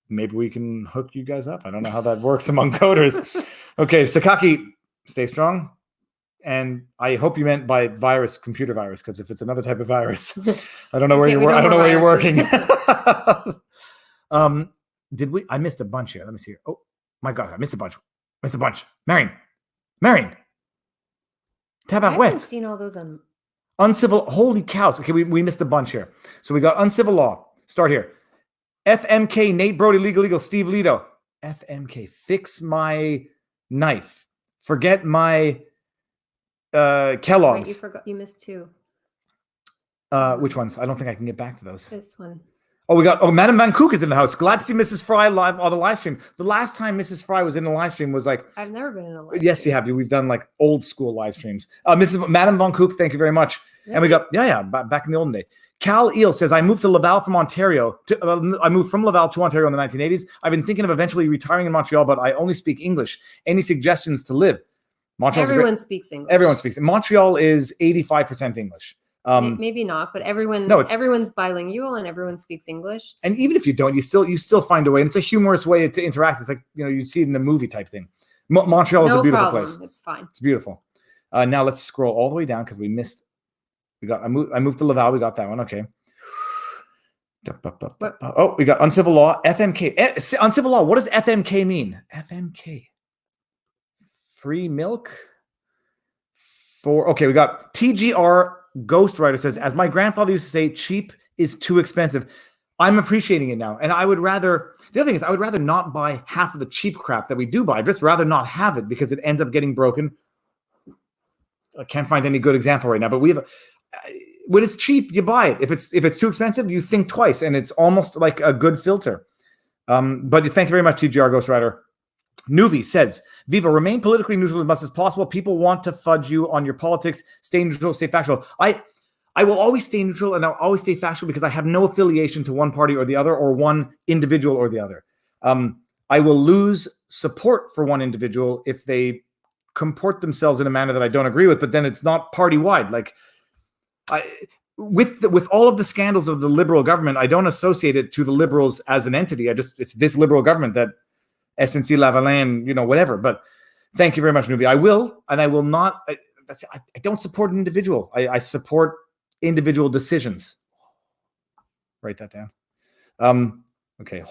Speaker 1: Maybe we can hook you guys up. I don't know how that works among coders. Okay, Sakaki, stay strong. And I hope you meant by virus, computer virus, because if it's another type of virus, I don't know where you're. I don't know where you're working. Did we? I missed a bunch here. Let me see here. Oh my God, I missed a bunch. Marion. Tab out
Speaker 2: I haven't seen all those on.
Speaker 1: Uncivil, holy cows. Okay, we missed a bunch here. So we got uncivil law. Start here. FMK, Nate Brody, legal, Steve Lito. FMK, fix my knife. Forget my Kellogg's.
Speaker 2: Wait, you missed two.
Speaker 1: Which ones? I don't think I can get back to those.
Speaker 2: This one.
Speaker 1: Madam Van Kook is in the house. Glad to see Mrs. Fry live on the live stream. The last time Mrs. Fry was in the live stream was like...
Speaker 2: I've never been in a live stream.
Speaker 1: Yes, you have. We've done like old school live streams. Madam Van Kook, thank you very much. Really? And we got, back in the olden day. Cal Eel says, I moved to Laval from Ontario. I moved from Laval to Ontario in the 1980s. I've been thinking of eventually retiring in Montreal, but I only speak English. Any suggestions to live?
Speaker 2: Everyone speaks English.
Speaker 1: Everyone speaks. Montreal is 85% English.
Speaker 2: Maybe not, but everyone's bilingual and everyone speaks English. And
Speaker 1: even if you don't, you still find a way. And it's a humorous way to interact. It's like, you see it in a movie type thing. Montreal is a beautiful place.
Speaker 2: It's fine.
Speaker 1: It's beautiful. Now let's scroll all the way down because we missed. I moved to Laval. We got that one. Okay. Oh, we got uncivil law. FMK. Uncivil law. What does FMK mean? FMK. Free milk. We got TGR Ghostwriter says, as my grandfather used to say, cheap is too expensive. I'm appreciating it now. And the other thing is, I would rather not buy half of the cheap crap that we do buy. I'd just rather not have it because it ends up getting broken. I can't find any good example right now, but when it's cheap, you buy it. If it's too expensive, you think twice, and it's almost like a good filter. But thank you very much, TGR Ghostwriter. Nuvi says, Viva, remain politically neutral as much as possible. People want to fudge you on your politics. Stay neutral, stay factual. I will always stay neutral and I'll always stay factual because I have no affiliation to one party or the other or one individual or the other. I will lose support for one individual if they comport themselves in a manner that I don't agree with, but then it's not party-wide. Like, with all of the scandals of the Liberal government, I don't associate it to the Liberals as an entity. It's this Liberal government that SNC Lavalin, whatever. But thank you very much, Nuvi. I will, and I will not. I don't support an individual. I support individual decisions. Write that down. Okay.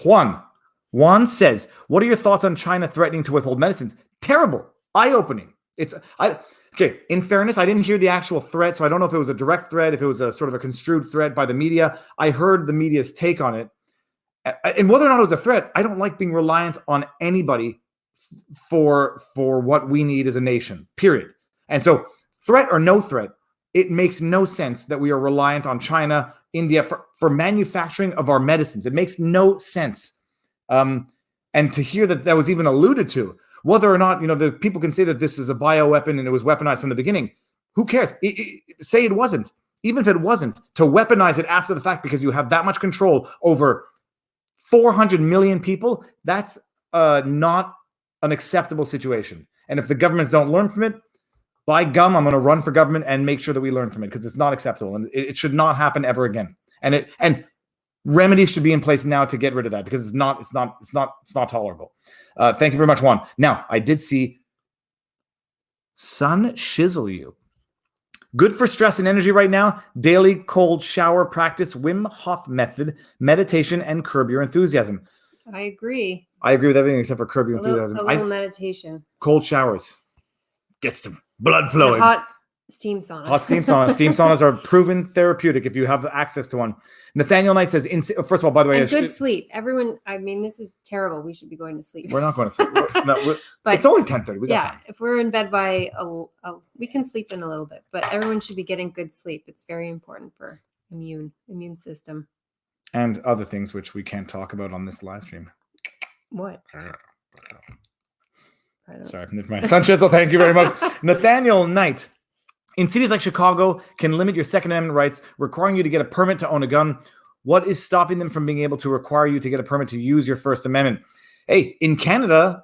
Speaker 1: Juan says, what are your thoughts on China threatening to withhold medicines? Terrible. Eye-opening. Okay, in fairness, I didn't hear the actual threat, so I don't know if it was a direct threat, if it was a sort of a construed threat by the media. I heard the media's take on it. And whether or not it was a threat, I don't like being reliant on anybody for what we need as a nation, period. And so threat or no threat, it makes no sense that we are reliant on China, India for manufacturing of our medicines. It makes no sense. And to hear that was even alluded to, whether or not, the people can say that this is a bioweapon and it was weaponized from the beginning. Who cares? Say it wasn't. Even if it wasn't, to weaponize it after the fact because you have that much control over 400 million people, that's not an acceptable situation. And if the governments don't learn from it, by gum, I'm going to run for government and make sure that we learn from it because it's not acceptable and it should not happen ever again. And remedies should be in place now to get rid of that because it's not tolerable. Thank you very much, Juan. Now, I did see Sun Shizzle You. Good for stress and energy right now. Daily cold shower practice, Wim Hof method, meditation, and curb your enthusiasm.
Speaker 2: I agree.
Speaker 1: I agree with everything except for curb your enthusiasm.
Speaker 2: A little meditation.
Speaker 1: Cold showers. Gets the blood flowing.
Speaker 2: And a hot steam sauna.
Speaker 1: Hot steam saunas. Steam saunas are proven therapeutic if you have access to one. Nathaniel Knight says, first of all, by the way,
Speaker 2: and good sleep. Everyone, this is terrible. We should be going to sleep.
Speaker 1: We're not going to sleep. But it's only 10:30. We got time.
Speaker 2: If we're in bed by we can sleep in a little bit, but everyone should be getting good sleep. It's very important for immune system.
Speaker 1: And other things which we can't talk about on this live stream.
Speaker 2: What?
Speaker 1: Sorry, never mind. Sanchez, thank you very much. Nathaniel Knight. In cities like Chicago, can limit your Second Amendment rights, requiring you to get a permit to own a gun. What is stopping them from being able to require you to get a permit to use your First Amendment? Hey, in Canada,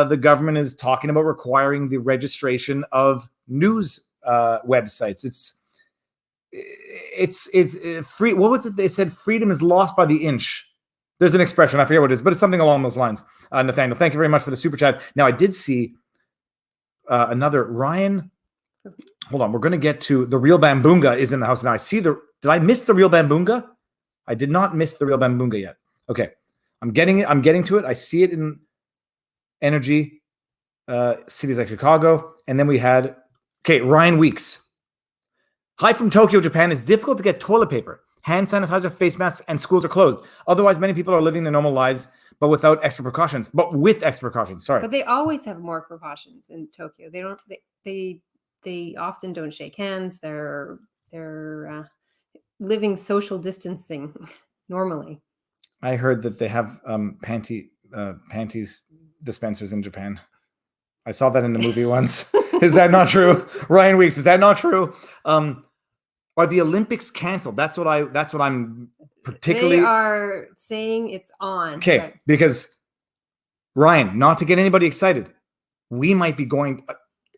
Speaker 1: the government is talking about requiring the registration of news websites. It's free. What was it? They said freedom is lost by the inch. There's an expression. I forget what it is, but it's something along those lines. Nathaniel, thank you very much for the super chat. Now, I did see another Ryan. Hold on. We're going to get to the real Bambunga is in the house now. Did I miss the real Bambunga? I did not miss the real Bambunga yet. Okay. I'm getting it. I'm getting to it. I see it in energy, cities like Chicago. And then we had, Ryan Weeks. Hi from Tokyo, Japan. It's difficult to get toilet paper, hand sanitizer, face masks, and schools are closed. Otherwise, many people are living their normal lives, but with extra precautions. Sorry.
Speaker 2: But they always have more precautions in Tokyo. They often don't shake hands. They're living social distancing normally.
Speaker 1: I heard that they have panties dispensers in Japan. I saw that in the movie once. Is that not true? Ryan Weeks, is that not true? Are the Olympics canceled? That's what I'm particularly.
Speaker 2: They are saying it's on.
Speaker 1: Okay, right. Because Ryan, not to get anybody excited, we might be going.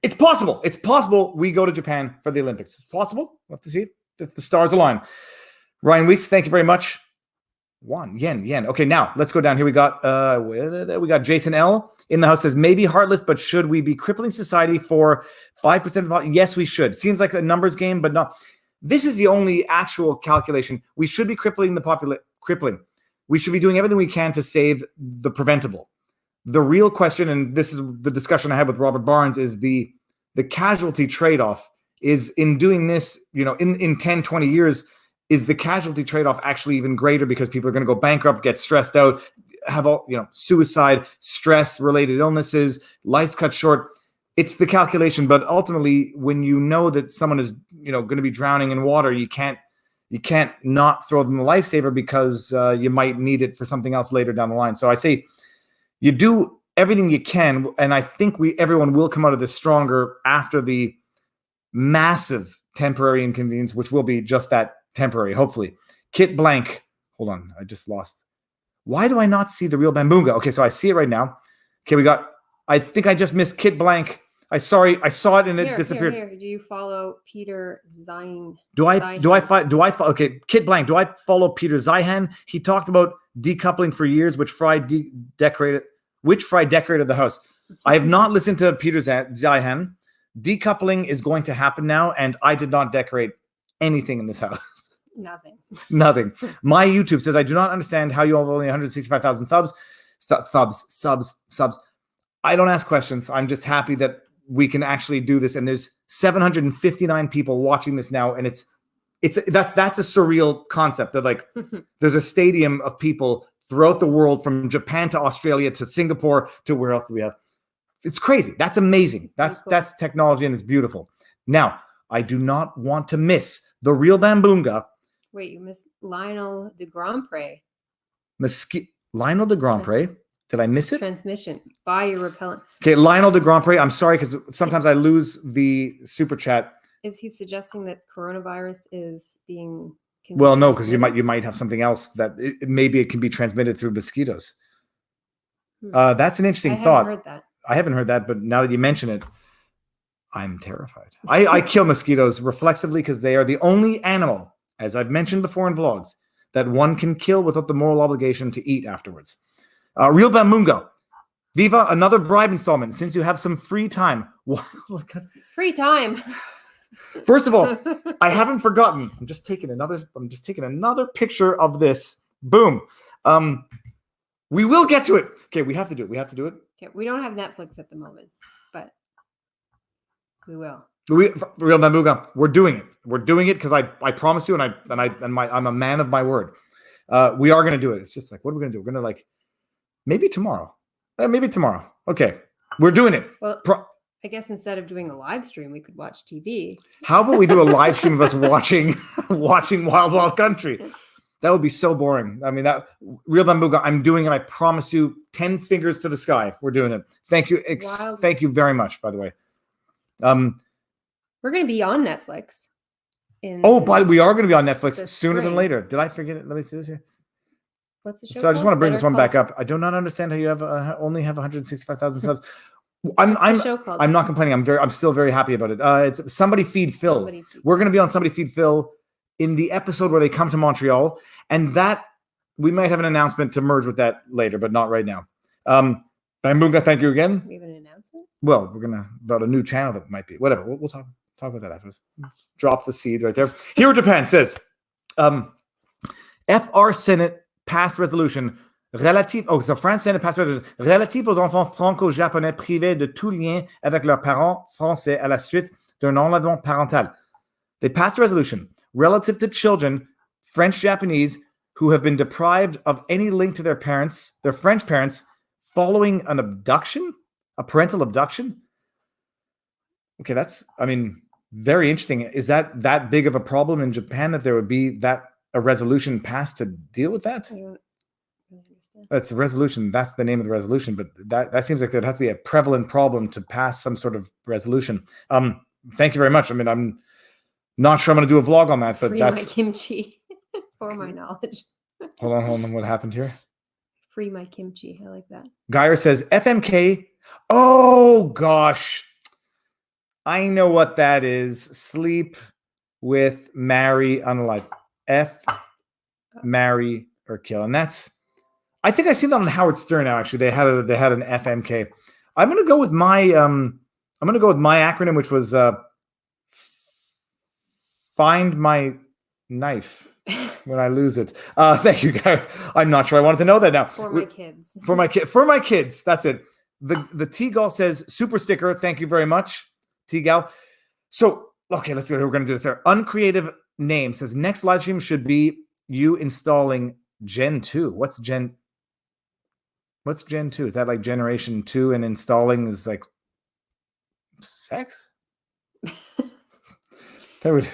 Speaker 1: It's possible. It's possible we go to Japan for the Olympics. It's possible. We'll have to see if the stars align. Ryan Weeks, thank you very much. Yen. Okay, now let's go down here. We got Jason L in the house says maybe heartless, but should we be crippling society for 5% of? Yes, we should. Seems like a numbers game, but not. This is the only actual calculation. We should be crippling the crippling. We should be doing everything we can to save the preventable. The real question, and this is the discussion I had with Robert Barnes, is the casualty trade-off is in doing this, in 10, 20 years, is the casualty trade-off actually even greater because people are going to go bankrupt, get stressed out, have all, suicide, stress-related illnesses, life's cut short. It's the calculation, but ultimately, when you know that someone is, going to be drowning in water, you can't not throw them the lifesaver because you might need it for something else later down the line. So I say you do everything you can, and I think everyone will come out of this stronger after the massive temporary inconvenience, which will be just that temporary, hopefully. Kit Blank. Hold on, I just lost. Why do I not see the real Bambunga? Okay, so I see it right now. Okay, I think I just missed Kit Blank. I saw it and it disappeared.
Speaker 2: Here. Do you follow Peter Zihan?
Speaker 1: Okay, Kit Blank. Do I follow Peter Zihan? He talked about decoupling for years, which Fry decorated the house. I have not listened to Peter Zihan. Decoupling is going to happen now, and I did not decorate anything in this house. Nothing. My YouTube says I do not understand how you have only 165,000 subs. I don't ask questions. I'm just happy that we can actually do this. And there's 759 people watching this now. And that's a surreal concept that there's a stadium of people throughout the world from Japan to Australia to Singapore to where else do we have? It's crazy. That's amazing.
Speaker 2: Cool.
Speaker 1: That's technology, and it's beautiful. Now, I do not want to miss the real Bambunga.
Speaker 2: Wait, you missed Lionel de Grandpré.
Speaker 1: Lionel de Grandpré. Did I miss it?
Speaker 2: Transmission. Buy your repellent.
Speaker 1: Okay, Lionel de Grandpré. I'm sorry because sometimes I lose the super chat.
Speaker 2: Is he suggesting that coronavirus is being?
Speaker 1: Well, no, because you might have something else that maybe it can be transmitted through mosquitoes. That's an interesting thought.
Speaker 2: I haven't heard that.
Speaker 1: I haven't heard that, but now that you mention it, I'm terrified. I kill mosquitoes reflexively because they are the only animal, as I've mentioned before in vlogs, that one can kill without the moral obligation to eat afterwards. Real Bamunga. Viva, another bribe installment since you have some free time.
Speaker 2: Free time.
Speaker 1: First of all, I haven't forgotten. I'm just taking another picture of this. Boom. We will get to it. Okay, we have to do it.
Speaker 2: Okay, we don't have Netflix at the moment, but we will.
Speaker 1: Real Bamuga, we're doing it. We're doing it because I promised you, and I'm a man of my word. We are gonna do it. It's just like, what are we gonna do? We're gonna maybe tomorrow. Maybe tomorrow. Okay, we're doing it.
Speaker 2: Well, I guess instead of doing a live stream, we could watch TV.
Speaker 1: How about we do a live stream of us watching Wild Wild Country? That would be so boring. I mean, that Real Bambuga, I'm doing it. I promise you, 10 fingers to the sky. We're doing it. Thank you. Thank you very much, by the way.
Speaker 2: We're going to be on Netflix.
Speaker 1: We are going to be on Netflix sooner than later. Did I forget it? Let me see this here.
Speaker 2: What's the show?
Speaker 1: So I just want to bring this one back up. I do not understand how you have only have 165,000 subs. I'm not complaining. I'm still very happy about it. It's Somebody Feed Phil. We're going to be on Somebody Feed Phil in the episode where they come to Montreal, and that we might have an announcement to merge with that later, but not right now. Bambunga, thank you again.
Speaker 2: We have an announcement?
Speaker 1: Well, we're gonna about a new channel that might be whatever. We'll talk about that afterwards. Drop the seed right there. Hero Japan says, FR Senate passed resolution relative. So France Senate passed resolution relative aux enfants franco-japonais privés de tout lien avec leurs parents français à la suite d'un enlèvement parental. They passed a resolution relative to children, French-Japanese, who have been deprived of any link to their parents, their French parents, following an abduction, a parental abduction. Okay, that's, very interesting. Is that big of a problem in Japan that there would be a resolution passed to deal with that?
Speaker 2: I don't really understand.
Speaker 1: That's a resolution. That's the name of the resolution, but that seems like there'd have to be a prevalent problem to pass some sort of resolution. Thank you very much. I'm not sure I'm going to do a vlog on that, but
Speaker 2: Free
Speaker 1: that's
Speaker 2: my kimchi, for my knowledge.
Speaker 1: Hold on. What happened here?
Speaker 2: Free my kimchi. I like that.
Speaker 1: Geyer says FMK. Oh gosh, I know what that is. Sleep with, marry, unalive. Marry or kill, and that's. I think I see that on Howard Stern now. Actually, they had an FMK. I'm going to go with my acronym, which was find my knife when I lose it. Thank you, guys. I'm not sure. I wanted to know that now.
Speaker 2: For my kids.
Speaker 1: For my kids. That's it. The T-Gal says super sticker. Thank you very much, T-Gal. So, okay, let's go. We're going to do this here. Uncreative name says next live stream should be you installing Gen 2. What's Gen 2? Is that like Generation 2 and installing is like sex? We'd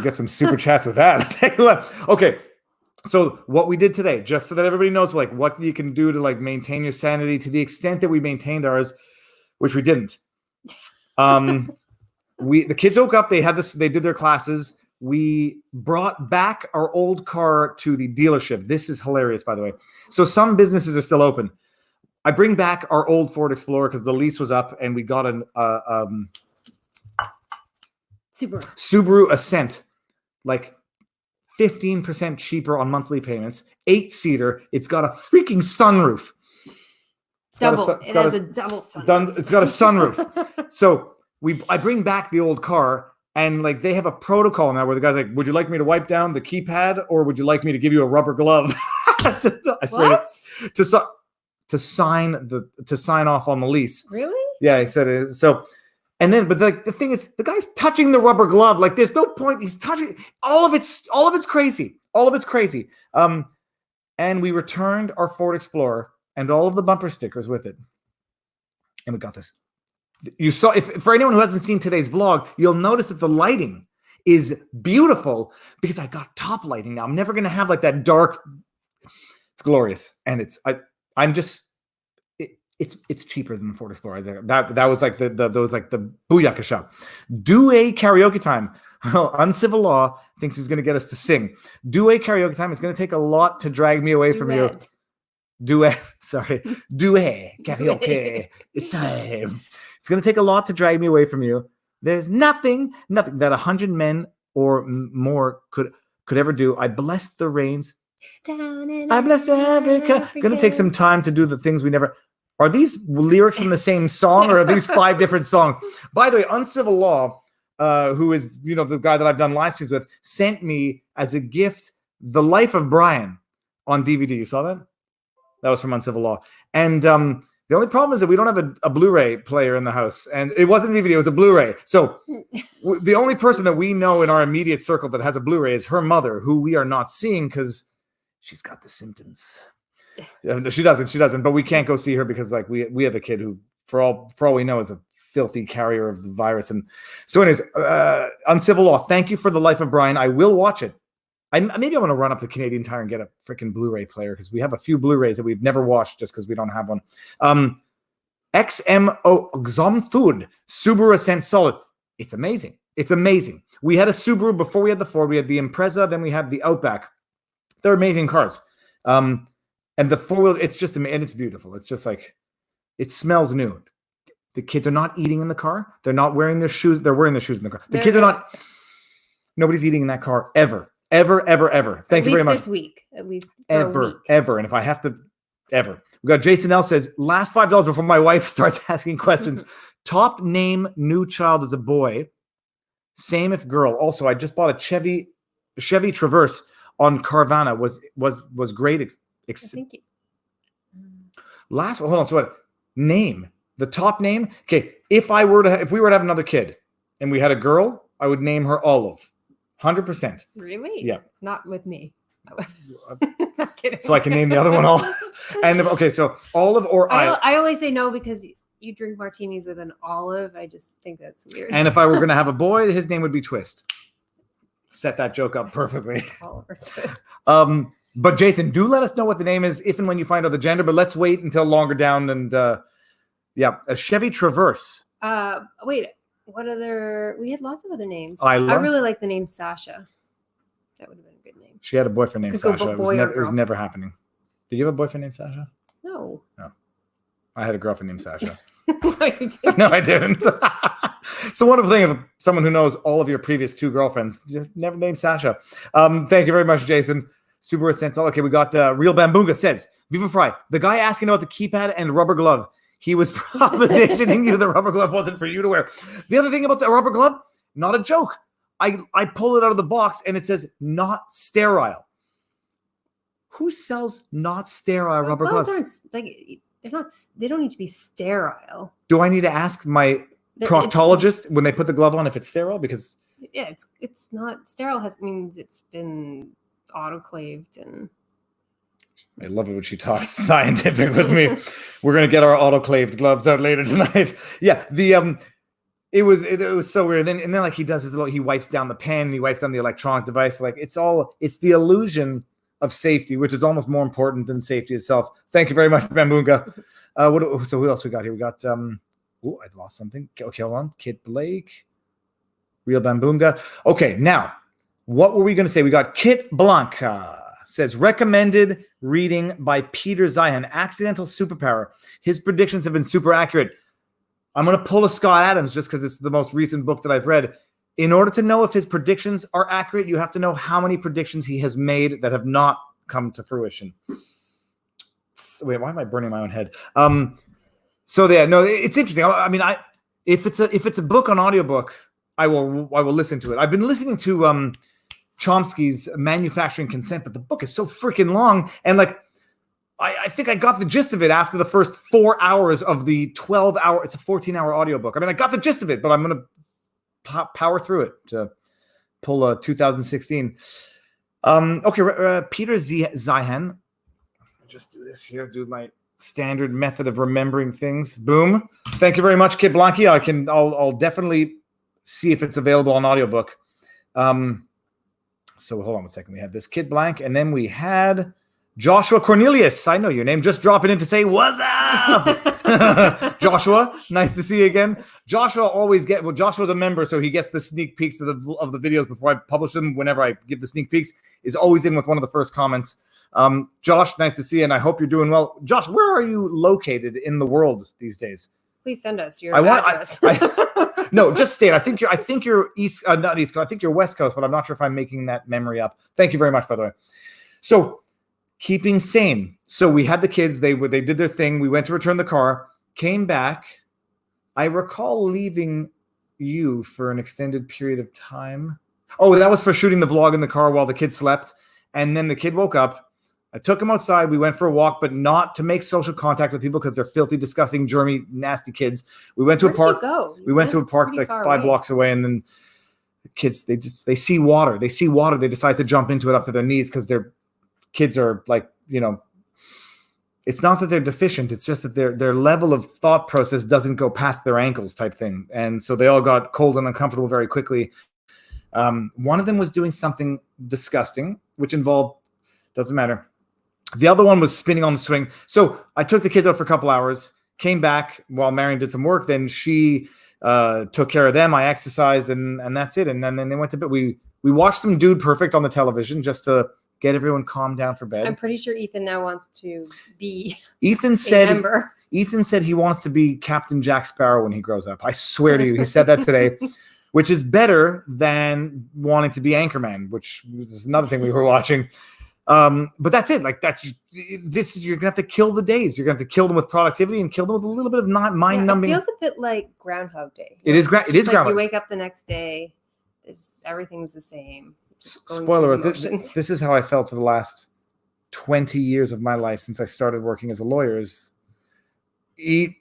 Speaker 1: get some super chats with that. Tell you what. Okay, so what we did today, just so that everybody knows, what you can do to maintain your sanity to the extent that we maintained ours, which we didn't. The kids woke up. They did their classes. We brought back our old car to the dealership. This is hilarious, by the way. So some businesses are still open. I bring back our old Ford Explorer because the lease was up, and we got an Subaru Ascent, 15% cheaper on monthly payments, 8-seater. It's got a freaking sunroof.
Speaker 2: It has a double sunroof.
Speaker 1: It's got a sunroof. So I bring back the old car, and they have a protocol now where the guy's like, "Would you like me to wipe down the keypad, or would you like me to give you a rubber glove?" I swear to sign off on the lease.
Speaker 2: Really?
Speaker 1: Yeah, he said it. So. And then, but the thing is, the guy's touching the rubber glove. There's no point. He's touching all of it's crazy. All of it's crazy. And we returned our Ford Explorer and all of the bumper stickers with it. And we got this. You saw, if for anyone who hasn't seen today's vlog, you'll notice that the lighting is beautiful because I got top lighting now. I'm never going to have like that dark. It's glorious. And it's cheaper than the Ford Explorer. That was like the booyaka shop. Do a karaoke time. Uncivil Law thinks he's going to get us to sing. Do a karaoke time. It's going to take a lot to drag me away from you. Duet. Sorry. Do a karaoke time. It's going to take a lot to drag me away from you. There's nothing that 100 men or more could ever do. I bless the rains. I bless Africa. Going to take some time to do the things we never. Are these lyrics from the same song, or are these 5 different songs? By the way, Uncivil Law, who is the guy that I've done live streams with, sent me as a gift The Life of Brian on DVD. You saw that? That was from Uncivil Law. And the only problem is that we don't have a Blu-ray player in the house. And it wasn't DVD, it was a Blu-ray. So the only person that we know in our immediate circle that has a Blu-ray is her mother, who we are not seeing because she's got the symptoms. She doesn't. But we can't go see her because like we have a kid who, for all we know, is a filthy carrier of the virus. And so anyways, Uncivil Law, thank you for The Life of Brian. I will watch it. Maybe I'm going to run up to Canadian Tire and get a freaking Blu-ray player because we have a few Blu-rays that we've never watched just because we don't have one. XMO Xomthud Subaru Ascent Solid. It's amazing. It's amazing. We had a Subaru before we had the Ford. We had the Impreza, then we had the Outback. They're amazing cars. And the four-wheel, it's just, and it's beautiful. It's just like, it smells new. The kids are not eating in the car. They're not wearing their shoes. They're wearing their shoes in the car. The kids are not, nobody's eating in that car ever. Ever. Thank you very much.
Speaker 2: This week, at least.
Speaker 1: Ever. And if I have to, ever. We got Jason L says, last $5 before my wife starts asking questions. Top name new child as a boy. Same if girl. Also, I just bought a Chevy Traverse on Carvana. Was great.
Speaker 2: Thank you.
Speaker 1: Hold on. So what? Name. The top name. Okay. If we were to have another kid and we had a girl, I would name her Olive. 100%.
Speaker 2: Really?
Speaker 1: Yeah.
Speaker 2: Not with me.
Speaker 1: Not kidding. So I can name the other one Olive. And okay, so Olive or
Speaker 2: I always say no because you drink martinis with an olive. I just think that's weird.
Speaker 1: And if I were going to have a boy, his name would be Twist. Set that joke up perfectly.
Speaker 2: Oliver Twist.
Speaker 1: But Jason, do let us know what the name is if and when you find out the gender. But let's wait until longer down. And a Chevy Traverse.
Speaker 2: Wait. What other? We had lots of other names.
Speaker 1: I
Speaker 2: really like the name Sasha. That would have been a good name.
Speaker 1: She had a boyfriend named Sasha. It was never happening. Did you have a boyfriend named Sasha?
Speaker 2: No.
Speaker 1: I had a girlfriend named Sasha.
Speaker 2: No, you didn't.
Speaker 1: No, I didn't. So wonderful thing of someone who knows all of your previous 2 girlfriends, just never named Sasha. Thank you very much, Jason. Super essential. Okay, we got Real Bambunga says, Viva Fry, the guy asking about the keypad and rubber glove. He was propositioning you the rubber glove wasn't for you to wear. The other thing about the rubber glove, not a joke. I pull it out of the box and it says not sterile. Who sells not sterile rubber gloves?
Speaker 2: They don't need to be sterile.
Speaker 1: Do I need to ask my proctologist when they put the glove on if it's sterile? Because
Speaker 2: it's not sterile. Means it's been autoclaved and.
Speaker 1: I love it when she talks scientific with me. We're gonna get our autoclaved gloves out later tonight. Yeah, it was so weird. And then like he does he wipes down the pen, he wipes down the electronic device. Like it's the illusion of safety, which is almost more important than safety itself. Thank you very much, Bambunga. So who else we got here? We got I lost something. Okay, hold on. Kit Blake, Real Bambunga. Okay, now what were we gonna say? We got Kit Blanca. Says recommended reading by Peter Zeihan, Accidental Superpower. His predictions have been super accurate. I'm going to pull a Scott Adams just because it's the most recent book that I've read. In order to know if his predictions are accurate, you have to know how many predictions he has made that have not come to fruition. Wait, why am I burning my own head? It's interesting. I mean, if it's a book on audiobook, I will listen to it. I've been listening to Chomsky's Manufacturing Consent, but the book is so freaking long. And like, I think I got the gist of it after the first 4 hours of the 12-hour, it's a 14-hour audiobook. I mean, I got the gist of it, but I'm going to power through it to pull a 2016. Peter Zeihan. Just do this here. Do my standard method of remembering things. Boom. Thank you very much, Kid Blanky. I'll definitely see if it's available on audiobook. So hold on a second. We had this Kid Blank, and then we had Joshua Cornelius. I know your name. Just dropping in to say, what's up? Joshua, nice to see you again. Joshua's a member, so he gets the sneak peeks of the videos before I publish them. Whenever I give the sneak peeks, is always in with one of the first comments. Josh, nice to see you, and I hope you're doing well. Josh, where are you located in the world these days?
Speaker 2: Please send us your address.
Speaker 1: No, just state. I think you're east, not east coast. I think you're west coast, but I'm not sure if I'm making that memory up. Thank you very much, by the way. So, keeping sane. So we had the kids. They did their thing. We went to return the car. Came back. I recall leaving you for an extended period of time. Oh, that was for shooting the vlog in the car while the kids slept. And then the kid woke up. I took him outside. We went for a walk, but not to make social contact with people because they're filthy, disgusting, germy, nasty kids. We went to a park. We went to a park like 5 blocks away, and then the kids they see water. They see water. They decide to jump into it up to their knees because their kids are like, it's not that they're deficient. It's just that their level of thought process doesn't go past their ankles type thing. And so they all got cold and uncomfortable very quickly. One of them was doing something disgusting, which involved, doesn't matter. The other one was spinning on the swing. So I took the kids out for a couple hours, came back while Marion did some work. Then she took care of them. I exercised, and that's it. And then they went to bed. We watched some Dude Perfect on the television just to get everyone calmed down for bed.
Speaker 2: I'm pretty sure Ethan now wants to be
Speaker 1: Ethan said he wants to be Captain Jack Sparrow when he grows up. I swear to you, he said that today, which is better than wanting to be Anchorman, which is another thing we were watching. But that's it. Like you're gonna have to kill the days. You're gonna have to kill them with productivity and kill them with a little bit of mind-numbing.
Speaker 2: It feels a bit like Groundhog Day.
Speaker 1: It is Groundhog.
Speaker 2: You wake up the next day, everything's the same.
Speaker 1: Spoiler alert, this is how I felt for the last 20 years of my life since I started working as a lawyer. Is eat,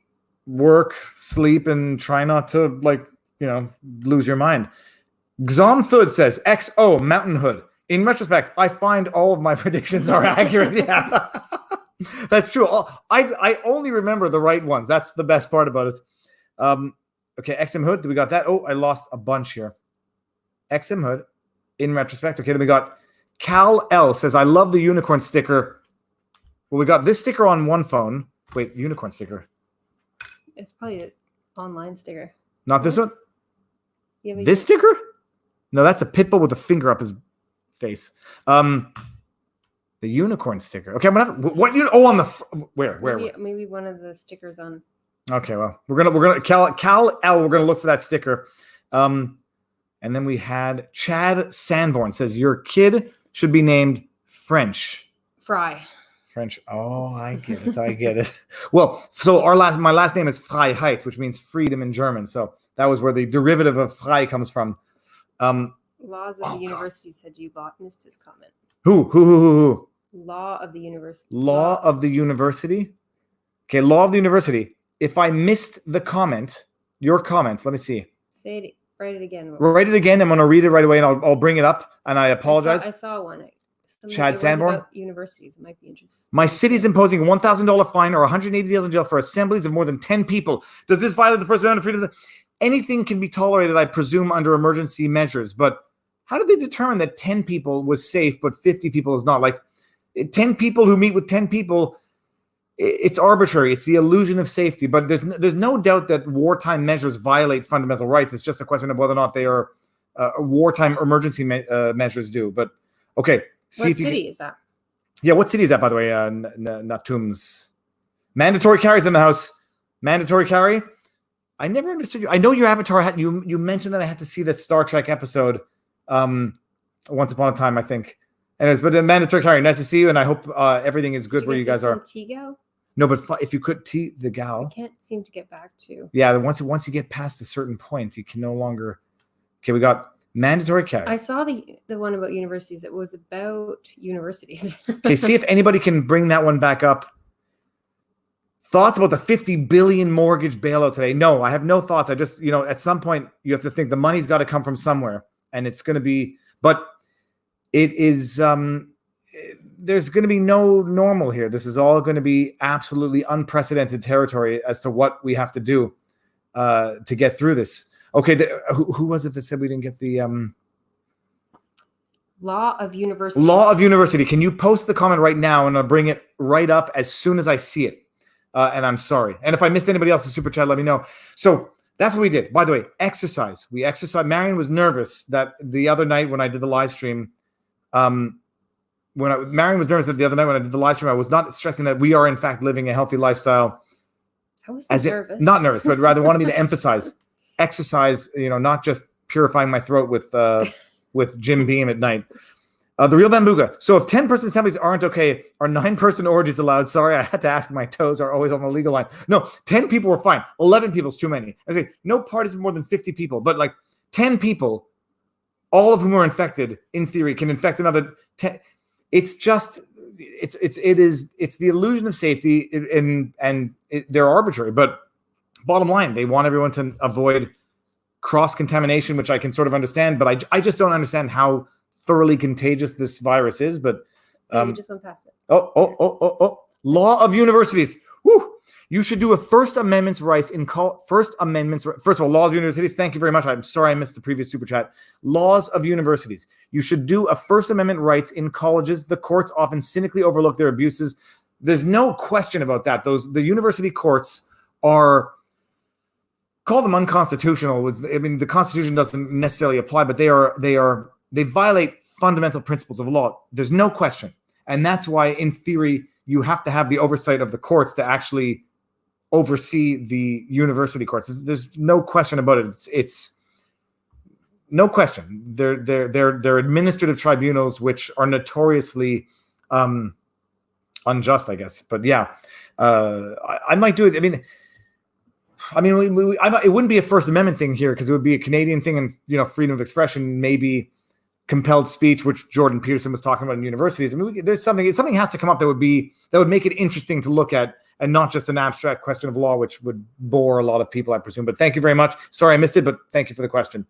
Speaker 1: work, sleep, and try not to lose your mind. Gzom Thud says, XO Mountain Hood. In retrospect, I find all of my predictions are accurate. Yeah, that's true. I only remember the right ones. That's the best part about it. Okay, XM Hood, we got that. Oh, I lost a bunch here. XM Hood, in retrospect. Okay, then we got Cal L says, I love the unicorn sticker. Well, we got this sticker on one phone. Wait, unicorn sticker.
Speaker 2: It's probably an online sticker.
Speaker 1: Not this one? This sticker? No, that's a pit bull with a finger up his face. The unicorn sticker. Okay, I'm gonna have, what you on the where
Speaker 2: maybe one of the stickers on.
Speaker 1: Okay, well, we're gonna Cal L, we're gonna look for that sticker. And then we had Chad Sanborn says your kid should be named French.
Speaker 2: Fry.
Speaker 1: French. Oh, I get it. Well, so my last name is Freiheit, which means freedom in German. So that was where the derivative of frei comes from.
Speaker 2: Laws of the university said you missed his comment.
Speaker 1: Who?
Speaker 2: Law of the university.
Speaker 1: Law of the university? Okay, law of the university. If I missed the comment, your comment, let me see.
Speaker 2: Say it. Write it again.
Speaker 1: Write it again. I'm going to read it right away, and I'll bring it up, and I apologize.
Speaker 2: I saw one.
Speaker 1: Chad Sanborn.
Speaker 2: About universities. It might be interesting.
Speaker 1: My city is imposing a $1,000 fine or 180 days in jail for assemblies of more than 10 people. Does this violate the First Amendment of freedom? Anything can be tolerated, I presume, under emergency measures, but how did they determine that 10 people was safe, but 50 people is not? Like 10 people who meet with 10 people, it's arbitrary. It's the illusion of safety. But there's no doubt that wartime measures violate fundamental rights. It's just a question of whether or not they are wartime emergency measures do. But okay.
Speaker 2: What city is that?
Speaker 1: Yeah, what city is that, by the way? Natums. Mandatory carries in the house. Mandatory carry. I never understood you. I know your avatar had you mentioned that I had to see that Star Trek episode once upon a time, I think. Anyways, but mandatory carry. Nice to see you, and I hope everything is good where you guys are.
Speaker 2: T-Gal?
Speaker 1: No, but if you could the gal.
Speaker 2: I can't seem to get back to.
Speaker 1: Yeah, once you get past a certain point, you can no longer. Okay, we got mandatory carry.
Speaker 2: I saw the one about universities. It was about universities.
Speaker 1: Okay, see if anybody can bring that one back up. Thoughts about the 50 billion mortgage bailout today? No, I have no thoughts. I just, at some point you have to think the money's got to come from somewhere, and it's going to be, but it is, there's going to be no normal here. This is all going to be absolutely unprecedented territory as to what we have to do to get through this. Okay, who was it that said we didn't get the
Speaker 2: Law of University?
Speaker 1: Law of University. Can you post the comment right now, and I'll bring it right up as soon as I see it. And I'm sorry. And if I missed anybody else's super chat, let me know. So that's what we did. By the way, exercise. We exercised. Marion was nervous that the other night when I did the live stream, Marion was nervous that the other night when I did the live stream, I was not stressing that we are in fact living a healthy lifestyle.
Speaker 2: I was
Speaker 1: nervous. Not nervous, but rather wanted me to emphasize exercise, not just purifying my throat with Jim Beam at night. The real Bambuga. So if 10-person assemblies aren't okay, are 9-person orgies allowed? Sorry, I had to ask. My toes are always on the legal line. No, 10 people were fine. 11 people is too many. I say no parties of more than 50 people, but like 10 people, all of whom are infected, in theory, can infect another 10. It's just, it's the illusion of safety, and they're arbitrary. But bottom line, they want everyone to avoid cross-contamination, which I can sort of understand, but I just don't understand how thoroughly contagious this virus is. But
Speaker 2: you just went past it.
Speaker 1: Law of universities. Woo! You should do a First Amendment rights First of all, laws of universities. Thank you very much. I'm sorry I missed the previous super chat. Laws of universities. You should do a First Amendment rights in colleges. The courts often cynically overlook their abuses. There's no question about that. The university courts are, call them unconstitutional. I mean, the Constitution doesn't necessarily apply, but they violate fundamental principles of law. There's no question. And that's why, in theory, you have to have the oversight of the courts to actually oversee the university courts. There's no question about it. It's no question. They're administrative tribunals, which are notoriously unjust, I guess. But yeah, I might do it. I mean, it wouldn't be a First Amendment thing here because it would be a Canadian thing, and freedom of expression, maybe compelled speech, which Jordan Peterson was talking about in universities. I mean, there's something has to come up that would make it interesting to look at, and not just an abstract question of law, which would bore a lot of people, I presume. But thank you very much. Sorry I missed it, but thank you for the question.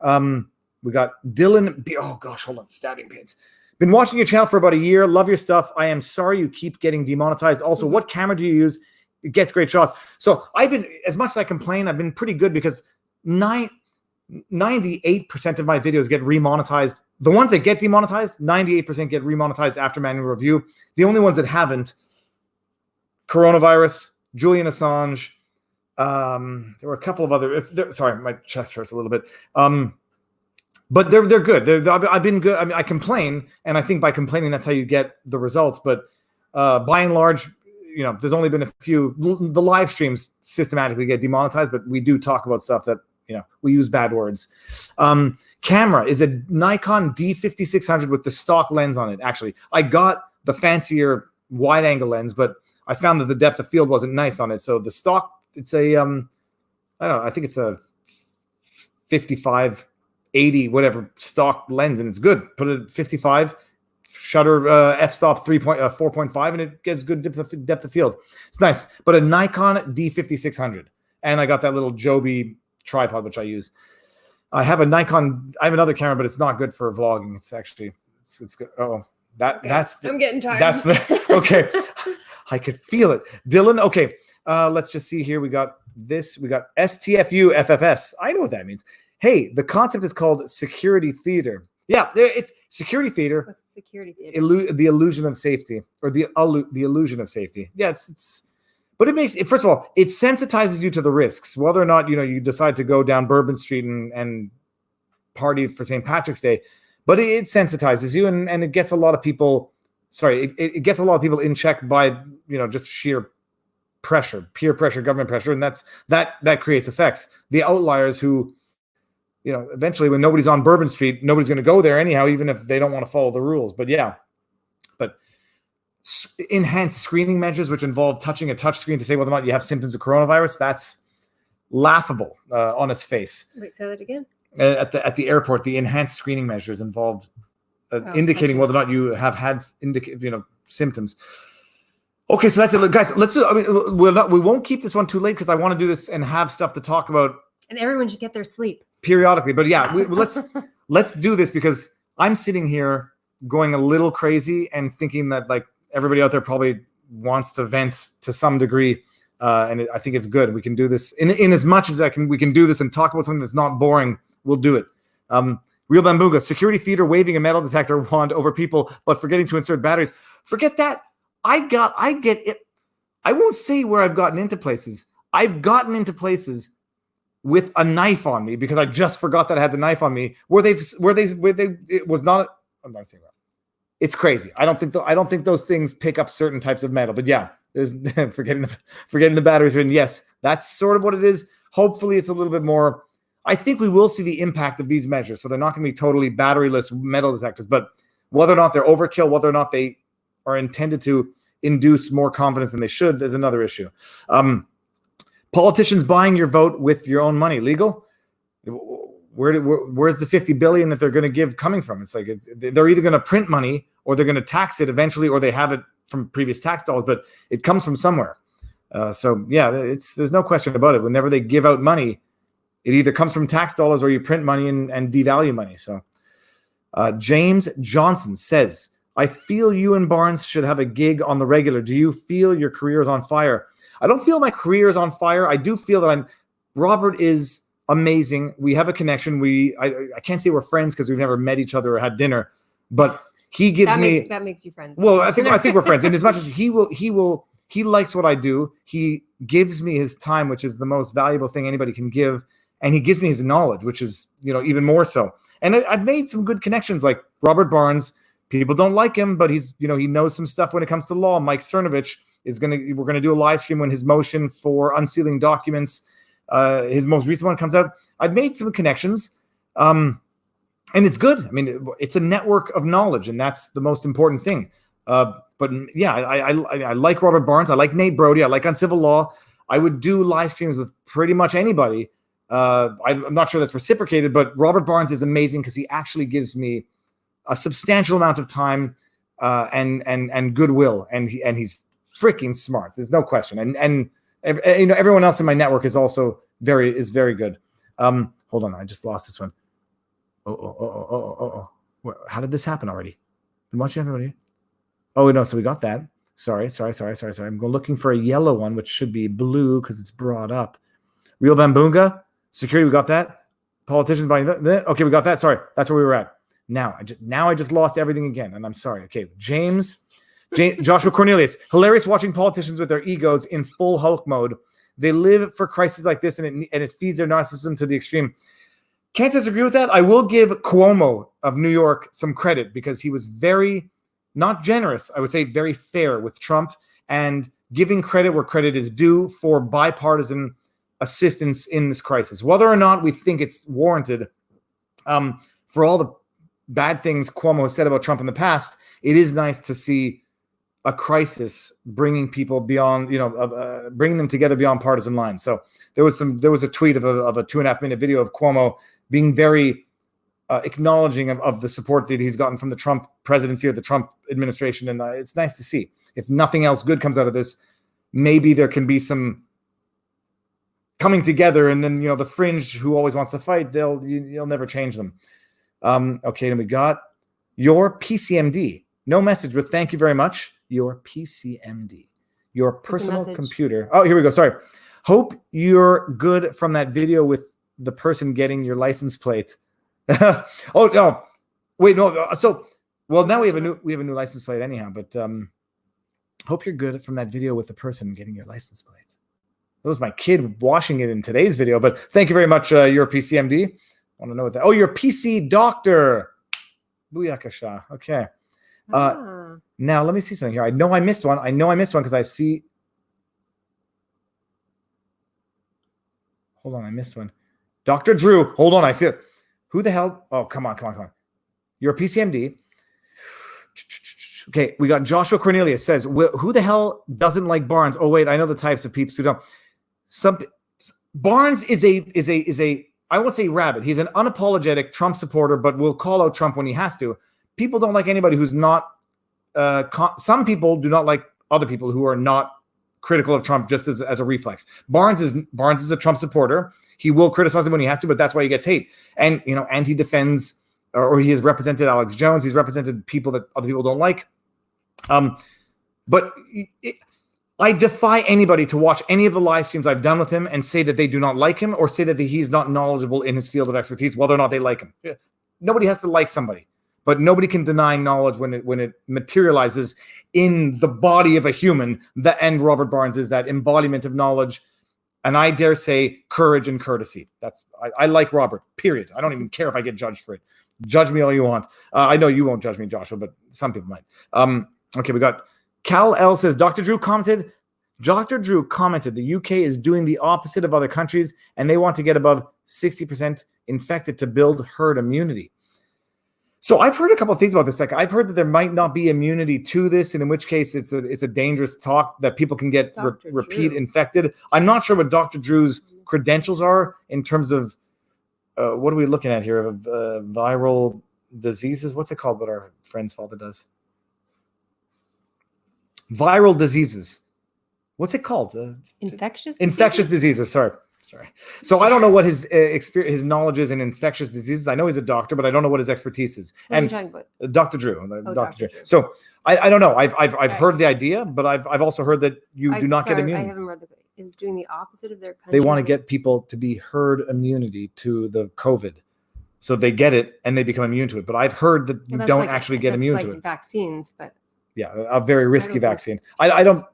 Speaker 1: We got Dylan. Oh gosh, hold on, stabbing pains. Been watching your channel for about a year. Love your stuff. I am sorry you keep getting demonetized. Also, what camera do you use? It gets great shots. So I've been, as much as I complain, I've been pretty good because 98% of my videos get remonetized. The ones that get demonetized, 98% get remonetized after manual review. The only ones that haven't, coronavirus, Julian Assange. There were a couple of other. Sorry, my chest hurts a little bit. But they're good. I've been good. I mean, I complain, and I think by complaining, that's how you get the results. But by and large, there's only been a few. The live streams systematically get demonetized, but we do talk about stuff that we use bad words. Camera is a Nikon D5600 with the stock lens on it. Actually, I got the fancier wide angle lens, but I found that the depth of field wasn't nice on it. So the stock, it's a I don't know. I think it's a 55-80 whatever stock lens, and it's good. Put it at 55. Shutter f-stop 4.5, and it gets good depth of field. It's nice. But a Nikon D5600, and I got that little Joby tripod which I use. I have another camera, but it's not good for vlogging. It's actually it's good. That's
Speaker 2: I'm getting tired.
Speaker 1: That's okay. I could feel it, Dylan. Okay, let's just see here. We got STFU FFS. I know what that means. Hey, the concept is called security theater. Yeah, it's security theater.
Speaker 2: What's security theater?
Speaker 1: The illusion of safety, or the illusion of safety. Yeah, but it makes it. First of all, it sensitizes you to the risks, whether or not you decide to go down Bourbon Street and party for St. Patrick's Day. But it sensitizes you, and it gets a lot of people. Sorry, it gets a lot of people in check by just sheer pressure, peer pressure, government pressure, and that creates effects. The outliers who. Eventually when nobody's on Bourbon Street, nobody's going to go there anyhow, even if they don't want to follow the rules. But yeah, enhanced screening measures, which involve touching a touch screen to say whether or not you have symptoms of coronavirus, that's laughable on its face.
Speaker 2: Wait, say that again.
Speaker 1: At the airport, the enhanced screening measures involved indicating whether or not you have had symptoms. Okay, so that's it, guys. Let's do. I mean, we won't keep this one too late because I want to do this and have stuff to talk about.
Speaker 2: And everyone should get their sleep
Speaker 1: Periodically, but yeah, let's do this because I'm sitting here going a little crazy and thinking that like everybody out there probably wants to vent to some degree. I think it's good. We can do this in as much as we can do this and talk about something that's not boring. We'll do it. Real Bambooga, security theater waving a metal detector wand over people, but forgetting to insert batteries. Forget that. I get it. I won't say where I've gotten into places. I've gotten into places with a knife on me because I just forgot that I had the knife on me. It was not. I'm not saying that. It's crazy. I don't think those things pick up certain types of metal. But yeah, there's forgetting the batteries. And yes, that's sort of what it is. Hopefully, it's a little bit more. I think we will see the impact of these measures. So they're not going to be totally batteryless metal detectors, but whether or not they're overkill, whether or not they are intended to induce more confidence than they should, there's another issue. Politicians buying your vote with your own money, legal? Where's the $50 billion that they're going to give coming from? It's like they're either going to print money or they're going to tax it eventually, or they have it from previous tax dollars, but it comes from somewhere. So yeah, there's no question about it. Whenever they give out money, it either comes from tax dollars or you print money and devalue money. So James Johnson says, I feel you and Barnes should have a gig on the regular. Do you feel your career is on fire? I don't feel my career is on fire. I do feel that Robert is amazing. We have a connection. I can't say we're friends because we've never met each other or had dinner, but he gives
Speaker 2: that makes you friends.
Speaker 1: Well, I think we're friends. And as much as he likes what I do, he gives me his time, which is the most valuable thing anybody can give. And he gives me his knowledge, which is, even more so. And I've made some good connections, like Robert Barnes. People don't like him, but he's, he knows some stuff when it comes to law. Mike Cernovich we're going to do a live stream when his motion for unsealing documents, his most recent one, comes out. I've made some connections, and it's good. I mean, it's a network of knowledge, and that's the most important thing. But yeah, I like Robert Barnes. I like Nate Brody. I like Uncivil Law. I would do live streams with pretty much anybody. I'm not sure that's reciprocated, but Robert Barnes is amazing because he actually gives me a substantial amount of time and goodwill, and he's freaking smart. There's no question. And everyone else in my network is also very good. Hold on, I just lost this one. Oh. How did this happen already? Been watching everybody. Oh no, so we got that. Sorry. I'm looking for a yellow one, which should be blue because it's brought up. Real Bambunga. Security, we got that. Politicians buying that. Okay, we got that. Sorry, that's where we were at. Now I just lost everything again, and I'm sorry. Okay, Joshua Cornelius. Hilarious watching politicians with their egos in full Hulk mode. They live for crises like this, and it feeds their narcissism to the extreme. Can't disagree with that. I will give Cuomo of New York some credit because he was very, not generous, I would say very fair with Trump and giving credit where credit is due for bipartisan assistance in this crisis. Whether or not we think it's warranted, for all the bad things Cuomo has said about Trump in the past, it is nice to see a crisis bringing people beyond, bringing them together beyond partisan lines. So there was a tweet of a 2.5 minute video of Cuomo being very acknowledging of the support that he's gotten from the Trump presidency or the Trump administration. And it's nice to see. If nothing else good comes out of this, maybe there can be some coming together, and then the fringe who always wants to fight, you'll never change them. Okay, then we got your PCMD. No message, but thank you very much. Your PCMD, your personal computer. Oh, here we go. Sorry. Hope you're good from that video with the person getting your license plate. Oh no, wait, no. So, well, now we have a new license plate anyhow. But hope you're good from that video with the person getting your license plate. That was my kid washing it in today's video, but thank you very much, your PCMD. I want to know what that. Oh, your PC doctor. Booyakasha. Okay. Now let me see something here. I know I missed one because I see. Hold on, I missed one. Dr. Drew. Hold on, I see it. Who the hell? Oh, come on. Your PCMD. Okay, we got Joshua Cornelius says, who the hell doesn't like Barnes? Oh wait, I know the types of peeps who don't. Barnes is a I won't say rabid. He's an unapologetic Trump supporter, but will call out Trump when he has to. People don't like anybody who's not. Some people do not like other people who are not critical of Trump just as a reflex. Barnes is a Trump supporter. He will criticize him when he has to, but that's why he gets hate. And and he defends or he has represented Alex Jones. He's represented people that other people don't like. But I defy anybody to watch any of the live streams I've done with him and say that they do not like him or say that he's not knowledgeable in his field of expertise, whether or not they like him. Nobody has to like somebody, but nobody can deny knowledge when it materializes in the body of a human. And Robert Barnes is that embodiment of knowledge, and I dare say courage and courtesy. I like Robert, period. I don't even care if I get judged for it. Judge me all you want. I know you won't judge me, Joshua, but some people might. Okay, we got Cal L says, Dr. Drew commented, the UK is doing the opposite of other countries, and they want to get above 60% infected to build herd immunity. So I've heard a couple of things about this. Like, I've heard that there might not be immunity to this, and in which case it's a dangerous talk that people can get repeat infected. I'm not sure what Dr. Drew's credentials are in terms of what are we looking at here of viral diseases? What's it called? What our friend's father does? Viral diseases. What's it called?
Speaker 2: Infectious
Speaker 1: diseases. Sorry. So I don't know what his experience, his knowledge is in infectious diseases. I know he's a doctor, but I don't know what his expertise is.
Speaker 2: What are you talking about?
Speaker 1: Dr. Drew. Dr. Drew. So I don't know. I've heard the idea, but I've also heard that you do not get immunity.
Speaker 2: I haven't read is doing the opposite of their country.
Speaker 1: They want to get people to be herd immunity to the COVID. So they get it and they become immune to it. But I've heard that you don't actually get immune to it.
Speaker 2: Vaccines, but
Speaker 1: yeah, a very risky vaccine. I don't